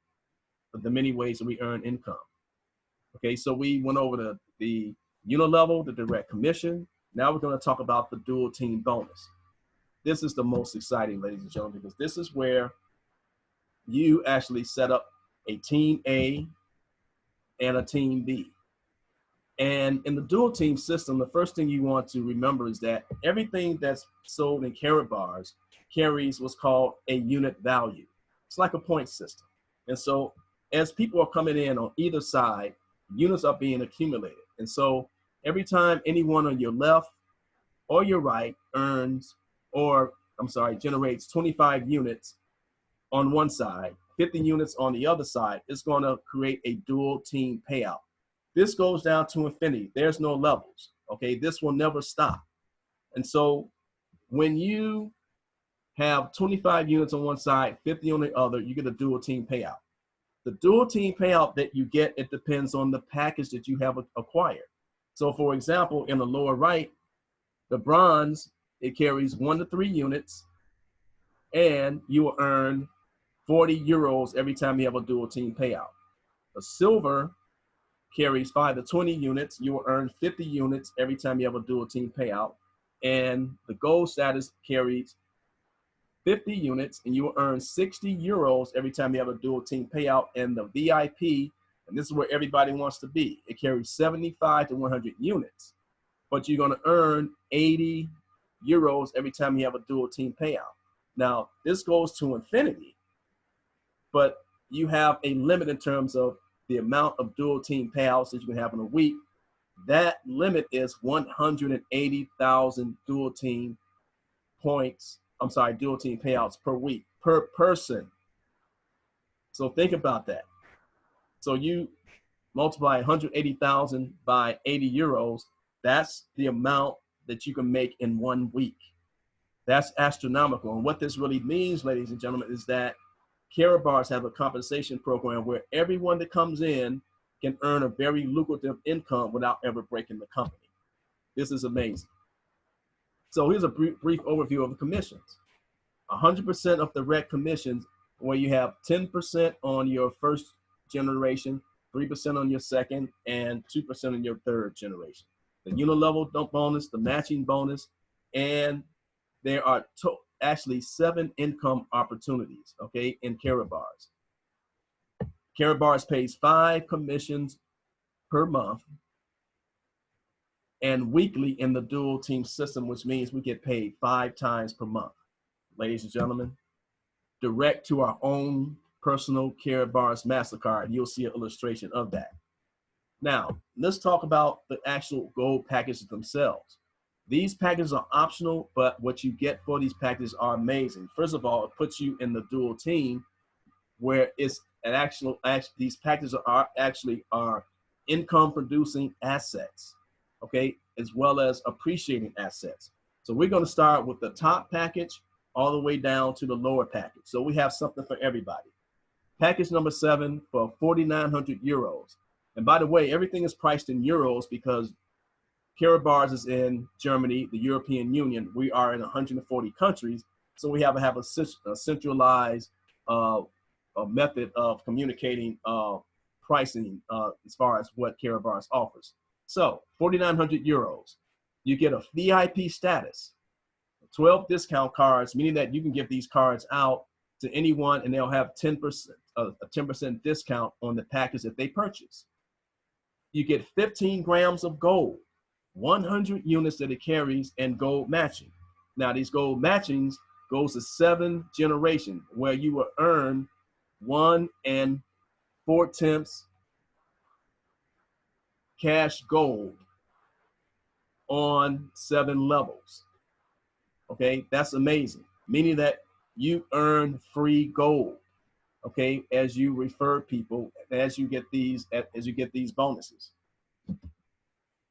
the many ways that we earn income. Okay, so we went over the unilevel, the direct commission. Now we're going to talk about the dual team bonus. This is the most exciting, ladies and gentlemen, because this is where you actually set up a team A and a team B. And in the dual team system, the first thing you want to remember is that everything that's sold in Karatbars carries what's called a unit value. It's like a point system. And so as people are coming in on either side, units are being accumulated. And so every time anyone on your left or your right generates 25 units on one side, 50 units on the other side, it's going to create a dual team payout. This goes down to infinity. There's no levels, okay? This will never stop. And so when you have 25 units on one side, 50 on the other, you get a dual team payout. The dual team payout that you get, it depends on the package that you have acquired. So for example, in the lower right, the bronze, it carries 1 to 3 units, and you will earn 40 euros every time you have a dual team payout. The silver carries 5 to 20 units. You will earn 50 units every time you have a dual team payout. And the gold status carries 50 units, and you will earn 60 euros every time you have a dual team payout. And the VIP, and this is where everybody wants to be, it carries 75 to 100 units, but you're going to earn 80 euros every time you have a dual team payout. Now, this goes to infinity, but you have a limit in terms of the amount of dual team payouts that you can have in a week. That limit is 180,000 dual team payouts per week, per person. So think about that. So you multiply 180,000 by 80 euros, that's the amount that you can make in 1 week. That's astronomical. And what this really means, ladies and gentlemen, is that Karatbars have a compensation program where everyone that comes in can earn a very lucrative income without ever breaking the company. This is amazing. So here's a brief overview of the commissions. 100% of the rec commissions, where you have 10% on your first generation, 3% on your second, and 2% on your third generation. The unilevel bonus, the matching bonus, and there are actually 7 income opportunities, okay, in Karatbars. Karatbars pays 5 commissions per month and weekly in the dual team system, which means we get paid 5 times per month. Ladies and gentlemen, direct to our own personal Karatbars MasterCard. You'll see an illustration of that. Now, let's talk about the actual gold packages themselves. These packages are optional, but what you get for these packages are amazing. First of all, it puts you in the dual team where it's an these packages are actually income producing assets, okay, as well as appreciating assets. So we're going to start with the top package all the way down to the lower package. So we have something for everybody. Package number 7 for 4,900 euros. And by the way, everything is priced in euros because Karatbars is in Germany, the European Union. We are in 140 countries. So we have to have a centralized method of communicating pricing as far as what Karatbars offers. So 4,900 euros. You get a VIP status, 12 discount cards, meaning that you can give these cards out to anyone and they'll have 10%, a 10% discount on the package that they purchase. You get 15 grams of gold, 100 units that it carries, and gold matching. Now these gold matchings goes to 7 generations where you will earn 1 4/10 cash gold on 7 levels. Okay, that's amazing. Meaning that you earn free gold, okay, as you refer people, as you get these bonuses.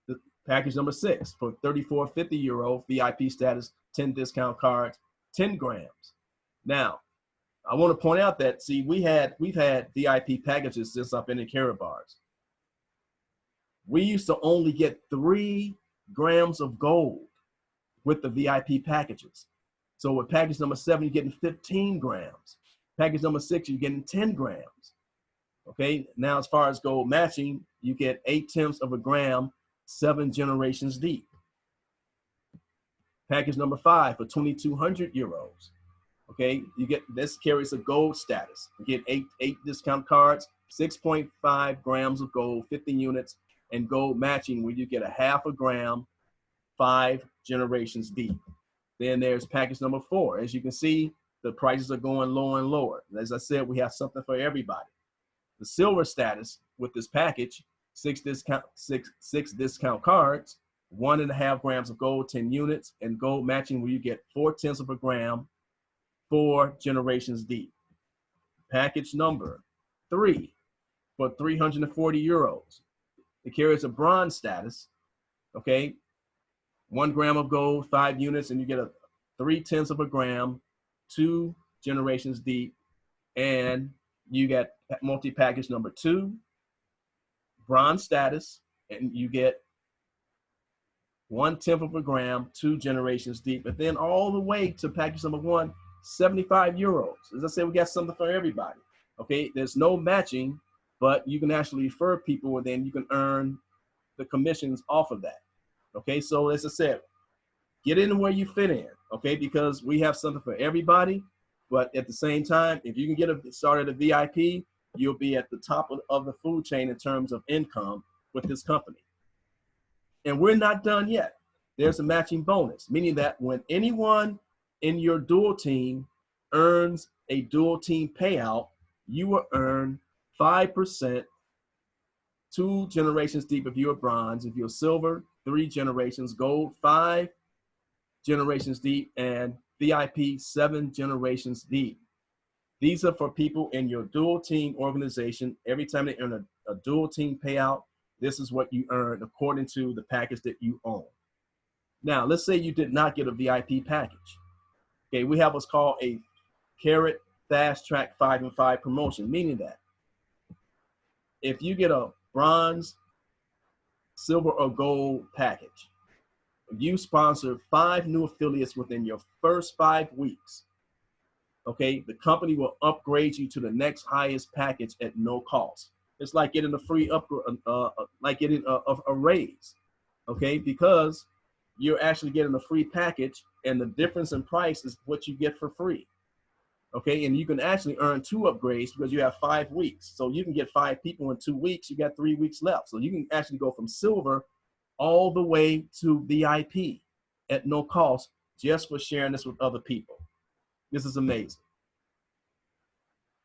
The package number 6 for 34.50 euro, VIP status, 10 discount cards, 10 grams. Now, I want to point out that, see, we've had VIP packages since I've been in Karatbars. We used to only get 3 grams of gold with the VIP packages. So with package number 7, you're getting 15 grams. Package number 6, you're getting 10 grams. Okay, now as far as gold matching, you get 0.8 of a gram, 7 generations deep. Package number 5 for 2,200 euros. Okay, you get, this carries a gold status. You get 8 discount cards, 6.5 grams of gold, 50 units, and gold matching where you get a 0.5 gram, 5 generations deep. Then there's package number 4. As you can see, the prices are going lower and lower. As I said, we have something for everybody. The silver status with this package, 6 discount cards, 1.5 grams of gold, 10 units, and gold matching where you get 0.4 of a gram, 4 generations deep. Package number 3 for 340 euros. It carries a bronze status, okay? 1 gram of gold, 5 units, and you get a 0.3 of a gram, 2 generations deep, and you get multi-package number 2, bronze status, and you get 1/10 of a gram, 2 generations deep, but then all the way to package number 1, 75 euros. As I said, we got something for everybody. Okay, there's no matching, but you can actually refer people and then you can earn the commissions off of that. Okay, so as I said, get in where you fit in, okay, because we have something for everybody, but at the same time, if you can get started at a VIP, you'll be at the top of the food chain in terms of income with this company. And we're not done yet. There's a matching bonus, meaning that when anyone in your dual team earns a dual team payout, you will earn 5%, 2 generations deep if you're bronze. If you're silver, 3 generations, gold, 5 generations deep, and VIP, 7 generations deep. These are for people in your dual team organization. Every time they earn a dual team payout, this is what you earn according to the package that you own. Now, let's say you did not get a VIP package. Okay, we have what's called a carrot fast track 5 and 5 promotion, meaning that if you get a bronze, silver, or gold package, you sponsor 5 new affiliates within your first 5 weeks. Okay, the company will upgrade you to the next highest package at no cost. It's like getting a free upgrade, like getting a raise. Okay, because you're actually getting a free package, and the difference in price is what you get for free. Okay, and you can actually earn 2 upgrades because you have 5 weeks. So you can get 5 people in 2 weeks. You got 3 weeks left. So you can actually go from silver all the way to VIP at no cost just for sharing this with other people. This is amazing.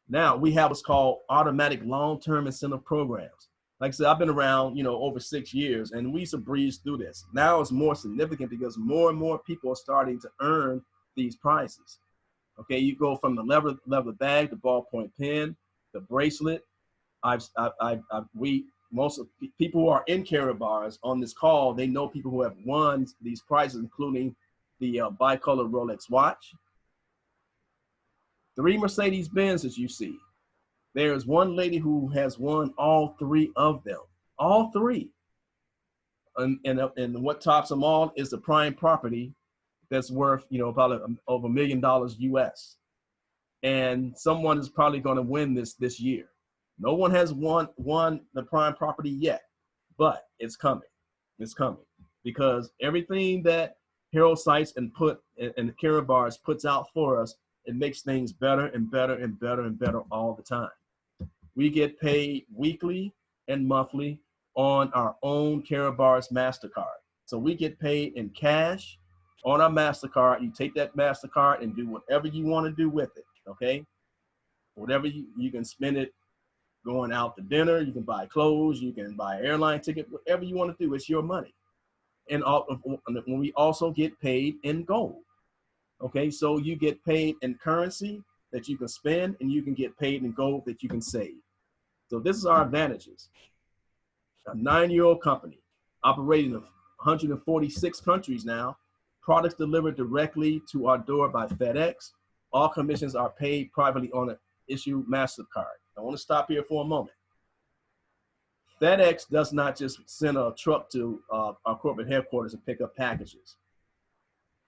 Now we have what's called automatic long-term incentive programs. Like I said, I've been around, over 6 years, and we used to breeze through this. Now it's more significant because more and more people are starting to earn these prizes. Okay, you go from the leather bag, the ballpoint pen, the bracelet. Most of people who are in Carrot Bars on this call, they know people who have won these prizes, including the bicolor Rolex watch, 3 Mercedes Benz, as you see. There's one lady who has won all 3 of them, all 3. And what tops them all is the prime property that's worth, about over $1 million US. And someone is probably going to win this year. No one has won the prime property yet, but it's coming. It's coming because everything that Hero Sites and the Carrot Bars puts out for us, it makes things better and better and better and better all the time. We get paid weekly and monthly on our own Carrot Bars MasterCard. So we get paid in cash on our MasterCard. You take that MasterCard and do whatever you want to do with it, okay? Whatever you can spend it going out to dinner, you can buy clothes, you can buy an airline ticket, whatever you want to do, it's your money. And we also get paid in gold, okay? So you get paid in currency that you can spend, and you can get paid in gold that you can save. So this is our advantages. A 9-year-old company operating in 146 countries now, products delivered directly to our door by FedEx. All commissions are paid privately on an issued MasterCard. I want to stop here for a moment. FedEx does not just send a truck to our corporate headquarters and pick up packages.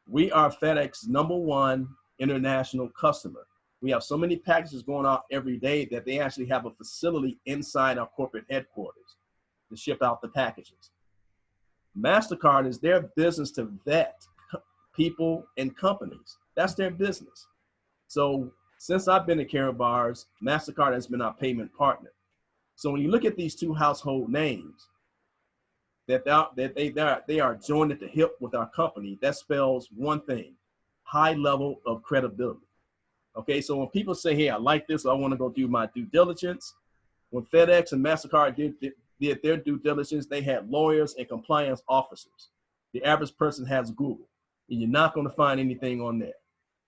We are FedEx's #1 international customer. We have so many packages going out every day that they actually have a facility inside our corporate headquarters to ship out the packages. MasterCard is their business to vet people and companies. That's their business. So since I've been at Carrot Bars, MasterCard has been our payment partner. So when you look at these 2 household names, that they are joined at the hip with our company, that spells one thing: high level of credibility. Okay, so when people say, hey, I like this, I want to go do my due diligence, when FedEx and MasterCard did their due diligence, they had lawyers and compliance officers. The average person has Google, and you're not going to find anything on there.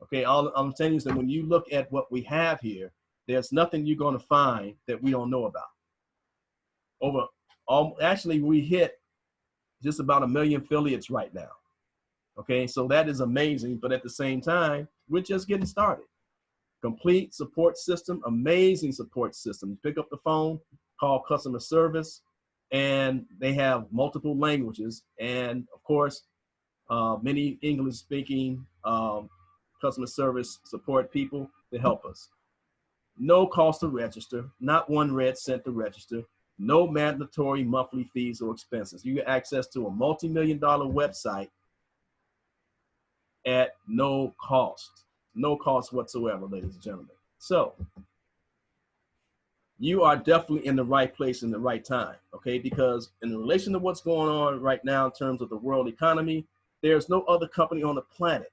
Okay, all I'm saying is that when you look at what we have here, there's nothing you're going to find that we don't know about. Actually, we hit just about 1 million affiliates right now. Okay, so that is amazing, but at the same time, we're just getting started. Complete support system, amazing support system. Pick up the phone, call customer service, and they have multiple languages, and of course, many English-speaking customer service support people to help us. No cost to register, not 1 red cent to register, no mandatory monthly fees or expenses. You get access to a multi-million-dollar website at no cost. No cost whatsoever, ladies and gentlemen. So you are definitely in the right place in the right time, okay? Because in relation to what's going on right now in terms of the world economy, there's no other company on the planet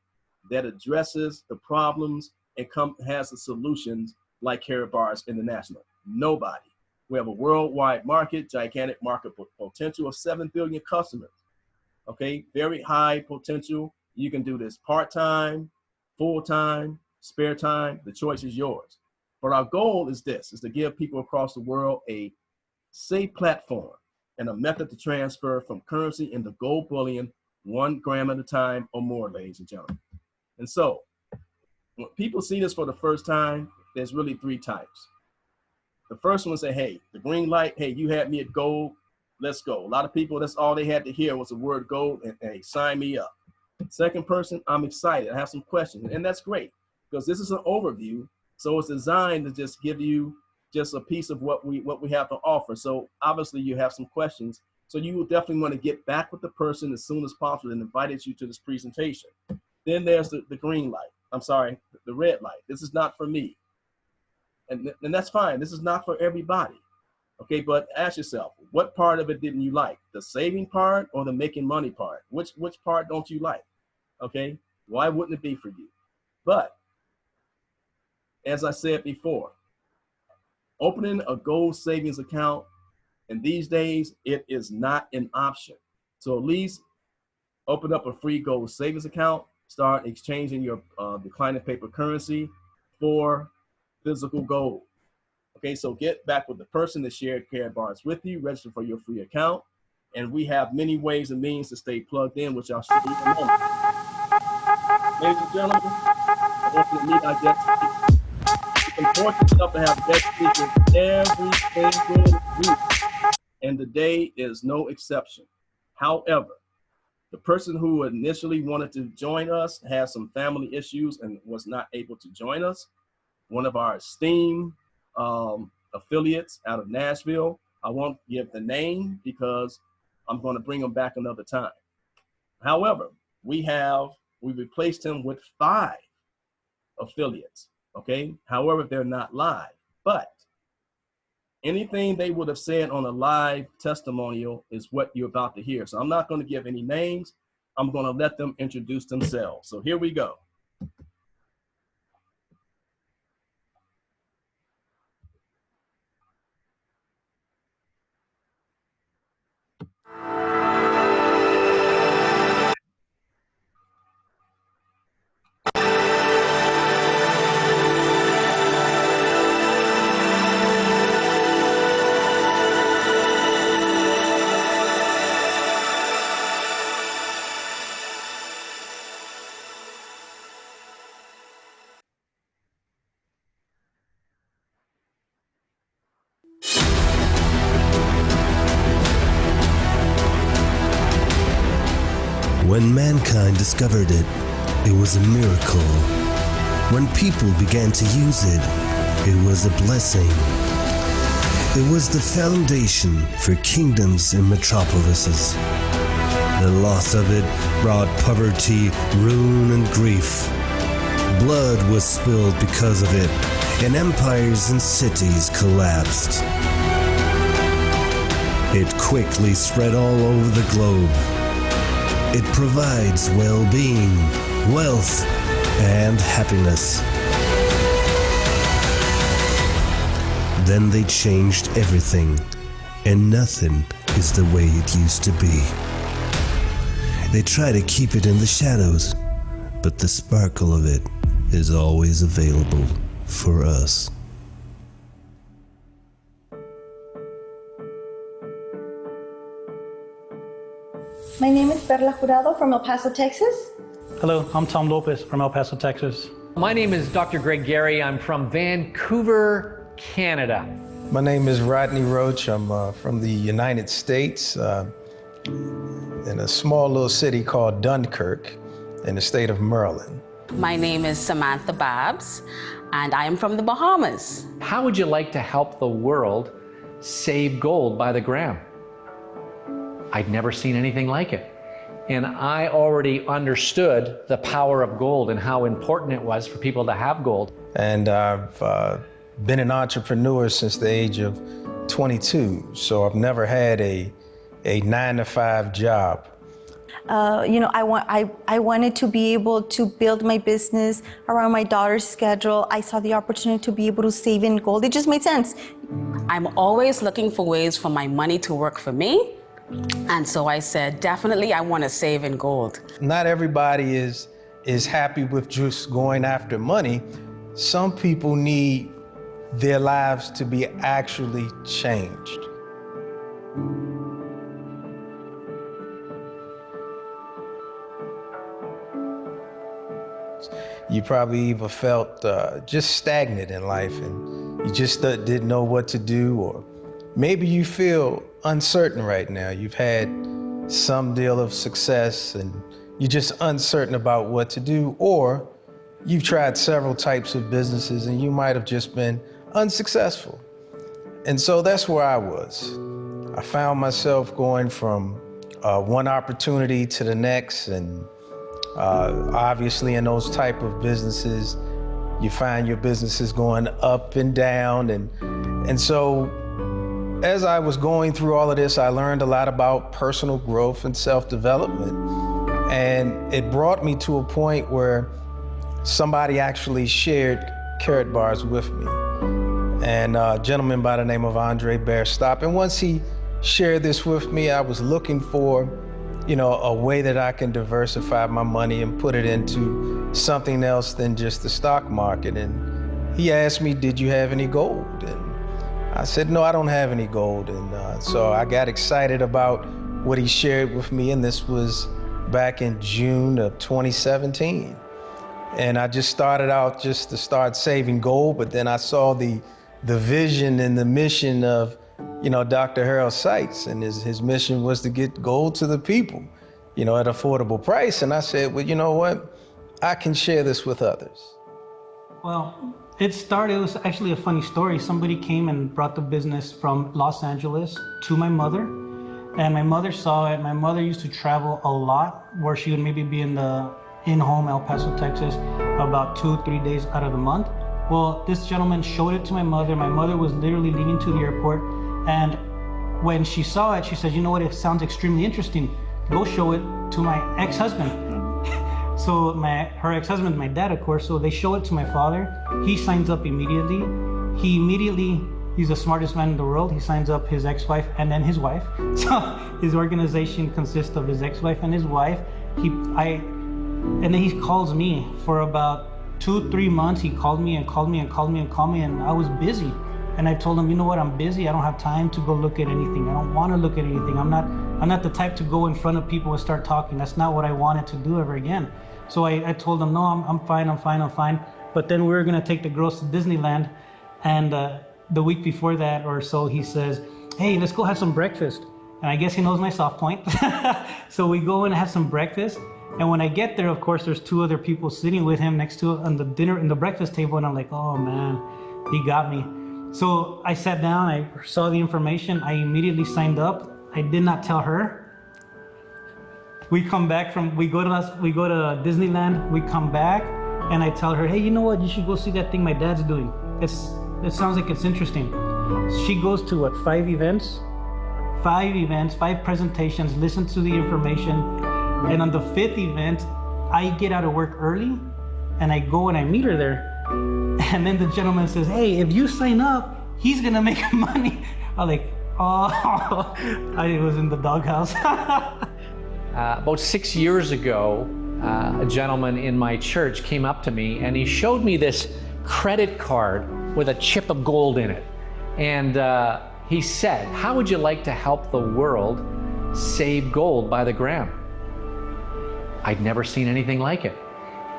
that addresses the problems and has the solutions like Carrot Bars International. Nobody. We have a worldwide market, gigantic market potential of 7 billion customers, okay? Very high potential. You can do this part-time, full-time, spare time. The choice is yours. But our goal is this, is to give people across the world a safe platform and a method to transfer from currency into gold bullion 1 gram at a time or more, ladies and gentlemen. And so when people see this for the first time, there's really three types. The first one say, hey, the green light, hey, you had me at gold, let's go. A lot of people, that's all they had to hear was the word gold, and hey, sign me up. Second person, I'm excited, I have some questions, and that's great, because this is an overview, so it's designed to just give you just a piece of what we have to offer. So obviously you have some questions, so you will definitely want to get back with the person as soon as possible and invited you to this presentation. Then there's the green light, I'm sorry, the red light. This is not for me. And that's fine. This is not for everybody. Okay, but ask yourself, what part of it didn't you like? The saving part or the making money part? Which part don't you like? Okay, why wouldn't it be for you? But as I said before, opening a gold savings account, and these days, it is not an option. So at least open up a free gold savings account, start exchanging your declining paper currency for physical gold. Okay, so get back with the person that shared care bars with you, register for your free account, and we have many ways and means to stay plugged in, which I'll show you in a moment. Ladies and gentlemen, I want you to meet our guest speaker. You can force yourself to have guest speakers every single week, and today is no exception. However, the person who initially wanted to join us has some family issues and was not able to join us. One of our esteemed affiliates out of Nashville. I won't give the name because I'm going to bring him back another time. However, we replaced him with 5 affiliates, okay? However, they're not live, but anything they would have said on a live testimonial is what you're about to hear. So I'm not going to give any names. I'm going to let them introduce themselves. So here we go. When mankind discovered it, it was a miracle. When people began to use it, it was a blessing. It was the foundation for kingdoms and metropolises. The loss of it brought poverty, ruin, and grief. Blood was spilled because of it, and empires and cities collapsed. It quickly spread all over the globe. It provides well-being, wealth, and happiness. Then they changed everything, and nothing is the way it used to be. They try to keep it in the shadows, but the sparkle of it is always available for us. My name is Perla Jurado from El Paso, Texas. Hello, I'm Tom Lopez from El Paso, Texas. My name is Dr. Greg Gary. I'm from Vancouver, Canada. My name is Rodney Roach. I'm from the United States, in a small little city called Dunkirk in the state of Maryland. My name is Samantha Babs, and I am from the Bahamas. How would you like to help the world save gold by the gram? I'd never seen anything like it. And I already understood the power of gold and how important it was for people to have gold. And I've been an entrepreneur since the age of 22, so I've never had a 9-to-5 job. I wanted to be able to build my business around my daughter's schedule. I saw the opportunity to be able to save in gold. It just made sense. I'm always looking for ways for my money to work for me. And so I said, definitely I want to save in gold. Not everybody is happy with just going after money. Some people need their lives to be actually changed. You probably even felt just stagnant in life and you just didn't know what to do, or maybe you feel uncertain right now. You've had some deal of success and you're just uncertain about what to do, or you've tried several types of businesses and you might have just been unsuccessful. And so that's where I was. I found myself going from one opportunity to the next, and obviously in those type of businesses, you find your businesses going up and down. And so as I was going through all of this, I learned a lot about personal growth and self-development. And it brought me to a point where somebody actually shared Carrot Bars with me. And a gentleman by the name of Andre Bairstop. And once he shared this with me, I was looking for, a way that I can diversify my money and put it into something else than just the stock market. And he asked me, did you have any gold? And I said, no, I don't have any gold. And so I got excited about what he shared with me. And this was back in June of 2017. And I just started out just to start saving gold, but then I saw the vision and the mission of, Dr. Harold Sykes, and his mission was to get gold to the people, at affordable price. And I said, well, you know what? I can share this with others. Well, it was actually a funny story. Somebody came and brought the business from Los Angeles to my mother, and my mother saw it. My mother used to travel a lot, where she would maybe be in home, El Paso, Texas, about 2-3 days out of the month. Well, this gentleman showed it to my mother. My mother was literally leaving to the airport, and when she saw it, she said, you know what, it sounds extremely interesting. Go show it to my ex-husband. So her ex-husband, my dad, of course, so they show it to my father. He signs up immediately. He's the smartest man in the world. He signs up his ex-wife and then his wife. So his organization consists of his ex-wife and his wife. And then he calls me for about 2-3 months. He called me and I was busy. And I told him, you know what, I'm busy. I don't have time to go look at anything. I don't want to look at anything. I'm not the type to go in front of people and start talking. That's not what I wanted to do ever again. So I told him, no, I'm fine. But then we were gonna take the girls to Disneyland. And the week before that or so, he says, hey, let's go have some breakfast. And I guess he knows my soft point. So we go and have some breakfast. And when I get there, of course, there's 2 other people sitting with him next to on the breakfast table. And I'm like, oh man, he got me. So I sat down, I saw the information, I immediately signed up. I did not tell her. We go to Disneyland, we come back, and I tell her, hey, you know what, you should go see that thing my dad's doing. It sounds like it's interesting. She goes to 5 events, 5 presentations, listen to the information. And on the 5th event, I get out of work early and I go and I meet her there. And then the gentleman says, hey, if you sign up, he's gonna make money. I'm like, oh, I was in the doghouse. About 6 years ago, a gentleman in my church came up to me and he showed me this credit card with a chip of gold in it. And he said, how would you like to help the world save gold by the gram? I'd never seen anything like it.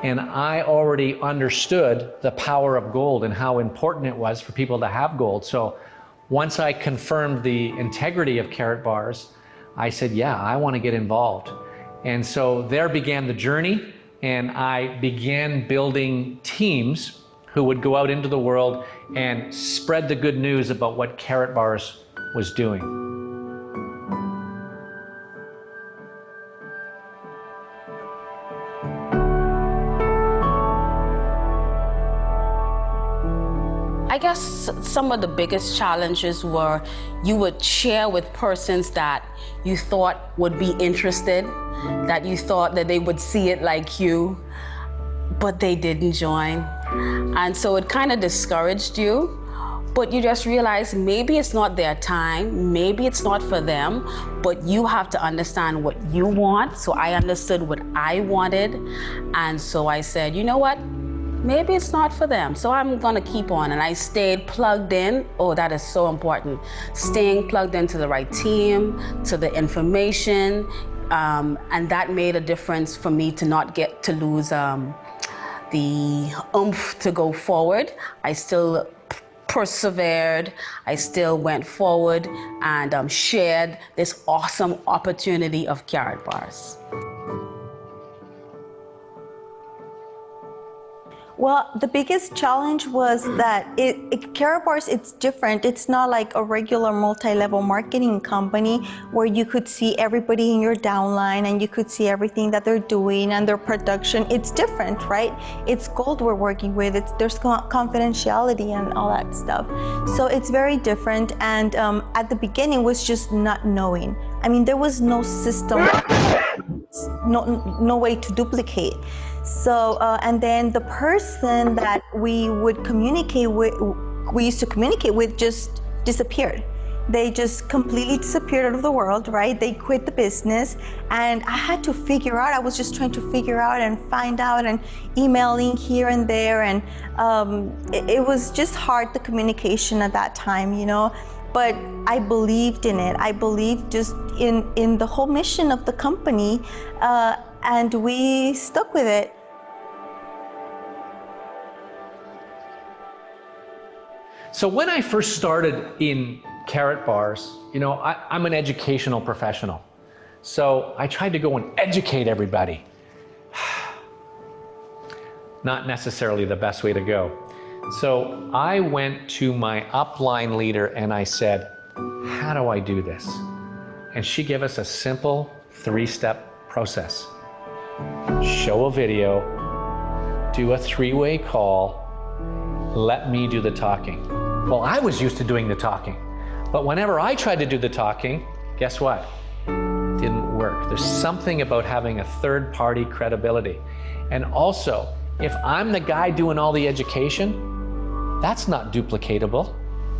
And I already understood the power of gold and how important it was for people to have gold. So once I confirmed the integrity of Carrot Bars, I said, yeah, I want to get involved. And so there began the journey, and I began building teams who would go out into the world and spread the good news about what Carrot Bars was doing. I guess some of the biggest challenges were you would share with persons that you thought would be interested, that you thought that they would see it like you, but they didn't join. And so it kind of discouraged you, but you just realized maybe it's not their time, maybe it's not for them, but you have to understand what you want. So I understood what I wanted, and so I said, you know what? Maybe it's not for them, so I'm gonna keep on. And I stayed plugged in. Oh, that is so important. Staying plugged into the right team, to the information, and that made a difference for me to not get to lose the oomph to go forward. I still persevered. I still went forward and shared this awesome opportunity of carrot bars. Well, the biggest challenge was that Carrot Bars, it's different. It's not like a regular multi-level marketing company where you could see everybody in your downline and you could see everything that they're doing and their production. It's different, right? It's gold we're working with. There's confidentiality and all that stuff. So it's very different. And at the beginning was just not knowing. I mean, there was no system, no way to duplicate. So, and then the person that we would communicate with, we used to communicate with, just disappeared. They just completely disappeared out of the world, right? They quit the business, and I had to figure out, I was just trying to figure out and find out and emailing here and there, and it was just hard, the communication at that time, you know? But I believed in it. I believed just in the whole mission of the company, and we stuck with it. So when I first started in Carrot Bars, you know, I'm an educational professional. So I tried to go and educate everybody. Not necessarily the best way to go. So I went to my upline leader and I said, how do I do this? And she gave us a simple 3-step process. Show a video, do a 3-way call, let me do the talking. Well, I was used to doing the talking, but whenever I tried to do the talking, guess what? It didn't work. There's something about having a third-party credibility. And also, if I'm the guy doing all the education, that's not duplicatable.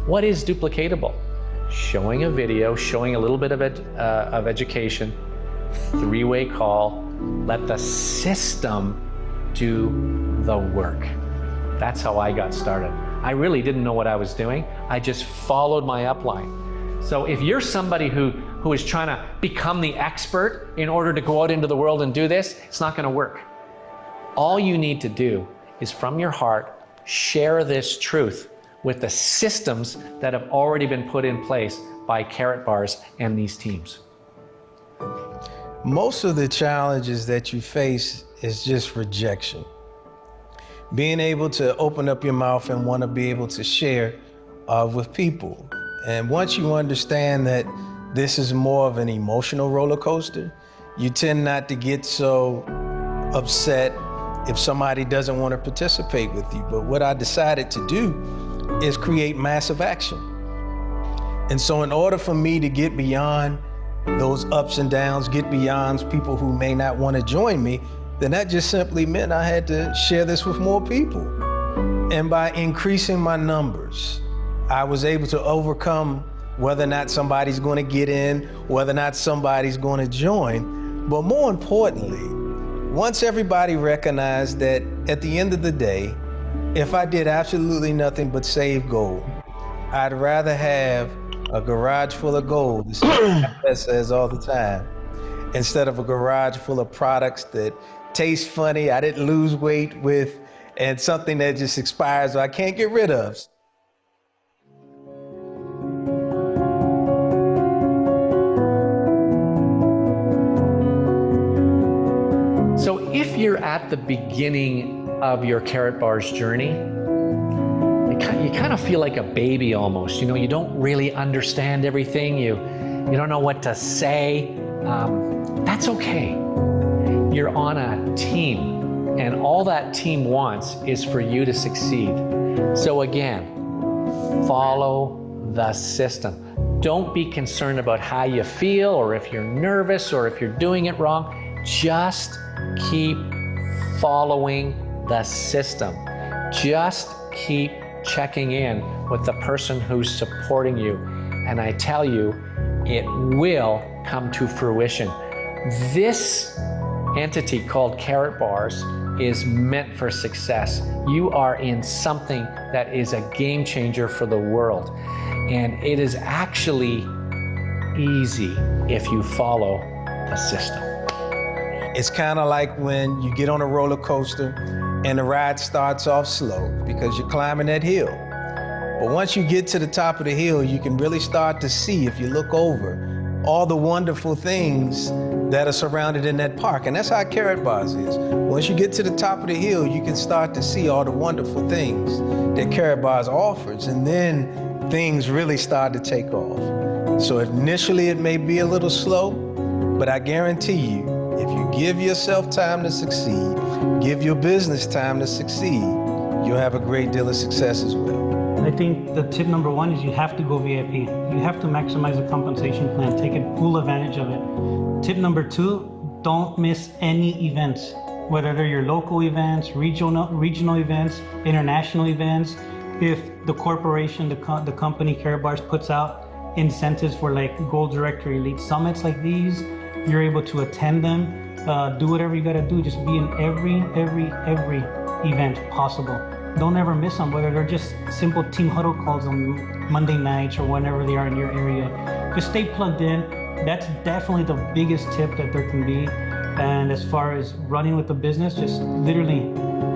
What is duplicatable? Showing a video, showing a little bit of education, 3-way call, let the system do the work. That's how I got started. I really didn't know what I was doing. I just followed my upline. So if you're somebody who is trying to become the expert in order to go out into the world and do this, it's not going to work. All you need to do is from your heart, share this truth with the systems that have already been put in place by Carrot Bars and these teams. Most of the challenges that you face is just rejection. Being able to open up your mouth and want to be able to share with people. And once you understand that this is more of an emotional roller coaster, you tend not to get so upset if somebody doesn't want to participate with you. But what I decided to do is create massive action. And so in order for me to get beyond those ups and downs, get beyond people who may not want to join me, then that just simply meant I had to share this with more people. And by increasing my numbers, I was able to overcome whether or not somebody's going to get in, whether or not somebody's going to join. But more importantly, once everybody recognized that at the end of the day, if I did absolutely nothing but save gold, I'd rather have a garage full of gold, as says all the time, instead of a garage full of products that taste funny, I didn't lose weight with, and something that just expires or I can't get rid of. So if you're at the beginning of your Carrot Bars journey, you kind of feel like a baby almost. You know, you don't really understand everything. You don't know what to say. That's okay. You're on a team, and all that team wants is for you to succeed. So again, follow the system. Don't be concerned about how you feel or if you're nervous or if you're doing it wrong. Just keep following the system. Just keep checking in with the person who's supporting you. And I tell you, it will come to fruition. This entity called Carrot Bars is meant for success. You are in something that is a game changer for the world. And it is actually easy if you follow the system. It's kind of like when you get on a roller coaster and the ride starts off slow because you're climbing that hill. But once you get to the top of the hill, you can really start to see, if you look over, all the wonderful things that are surrounded in that park. And that's how Carrot Bars is. Once you get to the top of the hill, you can start to see all the wonderful things that Carrot Bars offers. And then things really start to take off. So initially it may be a little slow, but I guarantee you, if you give yourself time to succeed, give your business time to succeed, you'll have a great deal of success as well. I think the tip number one is you have to go VIP. You have to maximize the compensation plan, take full advantage of it. Tip number two, don't miss any events, whether they're your local events, regional events, international events. If the corporation, the company, Carrot Bars puts out incentives for like Gold Director Elite Summits like these, you're able to attend them, do whatever you gotta do, just be in every event possible. Don't ever miss them, whether they're just simple team huddle calls on Monday nights or whenever they are in your area. Just stay plugged in. That's definitely the biggest tip that there can be. And as far as running with the business, just literally,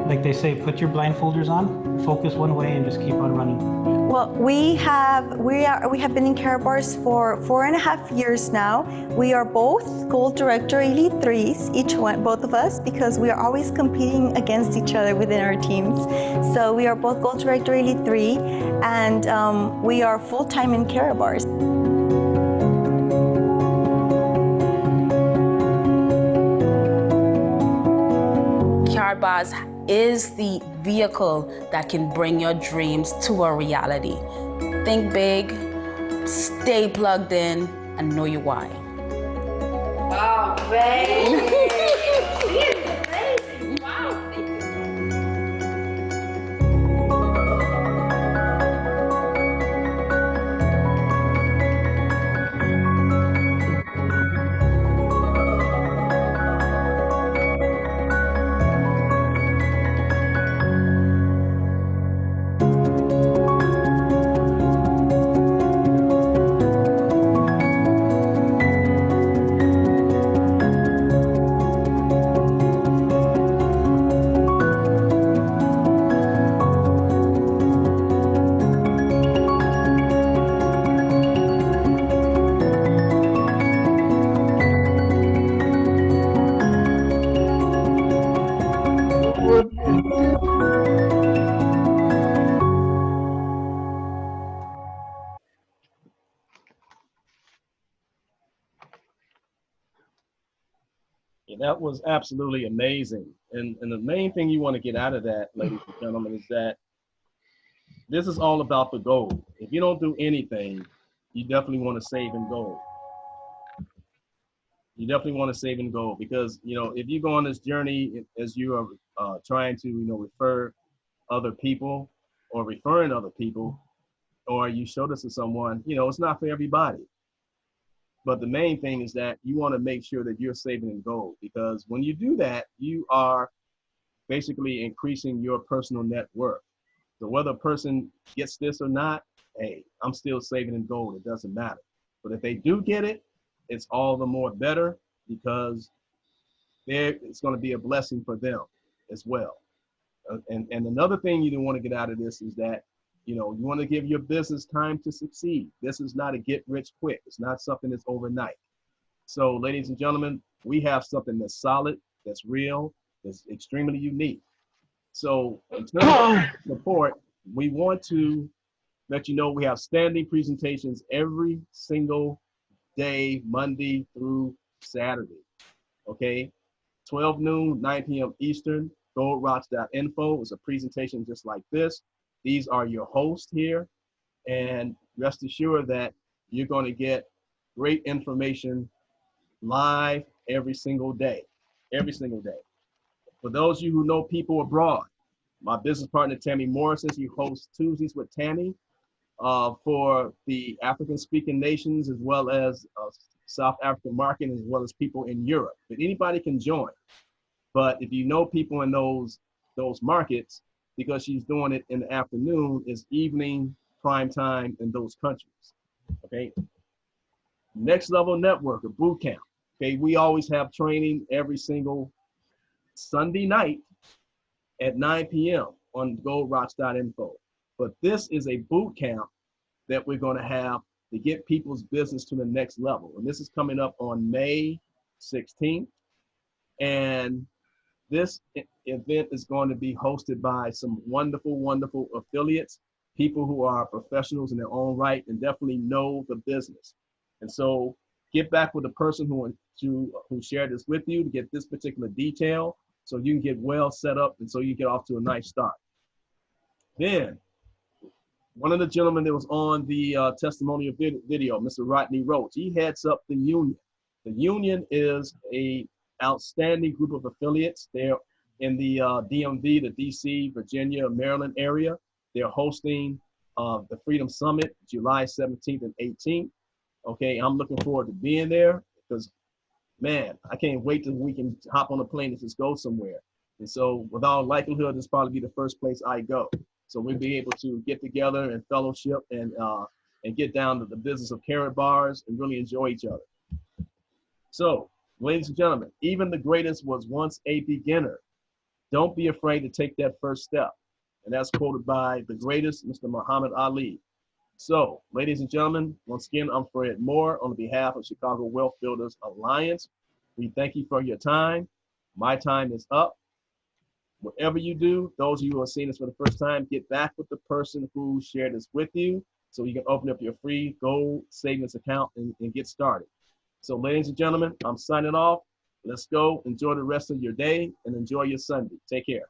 like they say, put your blindfolders on, focus one way, and just keep on running. Well, we have been in Carrot Bars for 4.5 years now. We are both Gold Director Elite 3s, both of us, because we are always competing against each other within our teams. So we are both Gold Director Elite 3, and we are full-time in Carrot Bars. Carrot Bars is the vehicle that can bring your dreams to a reality. Think big, stay plugged in, and know your why. Wow, great. She is amazing. Wow, thank you so much. Yeah, that was absolutely amazing. And the main thing you want to get out of that, ladies and gentlemen, is that this is all about the goal. If you don't do anything, you definitely want to save and goal. You definitely want to save and goal, because, you know, if you go on this journey as you are trying to, you know, refer other people or referring other people, or you show this to someone, you know, it's not for everybody. But the main thing is that you want to make sure that you're saving in gold, because when you do that, you are basically increasing your personal net worth. So whether a person gets this or not, hey, I'm still saving in gold. It doesn't matter. But if they do get it, it's all the more better, because it's going to be a blessing for them as well. And another thing you don't want to get out of this is that, you know, you want to give your business time to succeed. This is not a get rich quick. It's not something that's overnight. So, ladies and gentlemen, we have something that's solid, that's real, that's extremely unique. So, in terms of support, we want to let you know we have standing presentations every single day, Monday through Saturday. Okay, 12 noon, 9 p.m. Eastern. GoldRocks.info is a presentation just like this. These are your hosts here, and rest assured that you're going to get great information live every single day, every single day. For those of you who know people abroad, my business partner, Tammy Morrison, she hosts Tuesdays with Tammy for the African-speaking nations, as well as South African market, as well as people in Europe. But anybody can join. But if you know people in those markets, because she's doing it in the afternoon, is evening prime time in those countries. Okay. Next Level Network, a boot camp. Okay, we always have training every single Sunday night at 9 p.m. on goldrocks.info. But this is a boot camp that we're going to have to get people's business to the next level. And this is coming up on May 16th. And this event is going to be hosted by some wonderful, wonderful affiliates, people who are professionals in their own right and definitely know the business. And so get back with the person who shared this with you to get this particular detail so you can get well set up and so you get off to a nice start. Then, one of the gentlemen that was on the testimonial video, Mr. Rodney Roach, he heads up the union. The union is a outstanding group of affiliates. They're in the DMV, the DC, Virginia, Maryland area. They're hosting the Freedom Summit, July 17th and 18th. Okay, I'm looking forward to being there because, man, I can't wait till we can hop on a plane and just go somewhere. And so with all likelihood, this probably be the first place I go. So we'll be able to get together and fellowship and get down to the business of carrot bars and really enjoy each other. So, ladies and gentlemen, even the greatest was once a beginner. Don't be afraid to take that first step. And that's quoted by the greatest, Mr. Muhammad Ali. So, ladies and gentlemen, once again, I'm Fred Moore on behalf of Chicago Wealth Builders Alliance. We thank you for your time. My time is up. Whatever you do, those of you who are seeing this for the first time, get back with the person who shared this with you so you can open up your free gold savings account and get started. So ladies and gentlemen, I'm signing off. Let's go. Enjoy the rest of your day and enjoy your Sunday. Take care.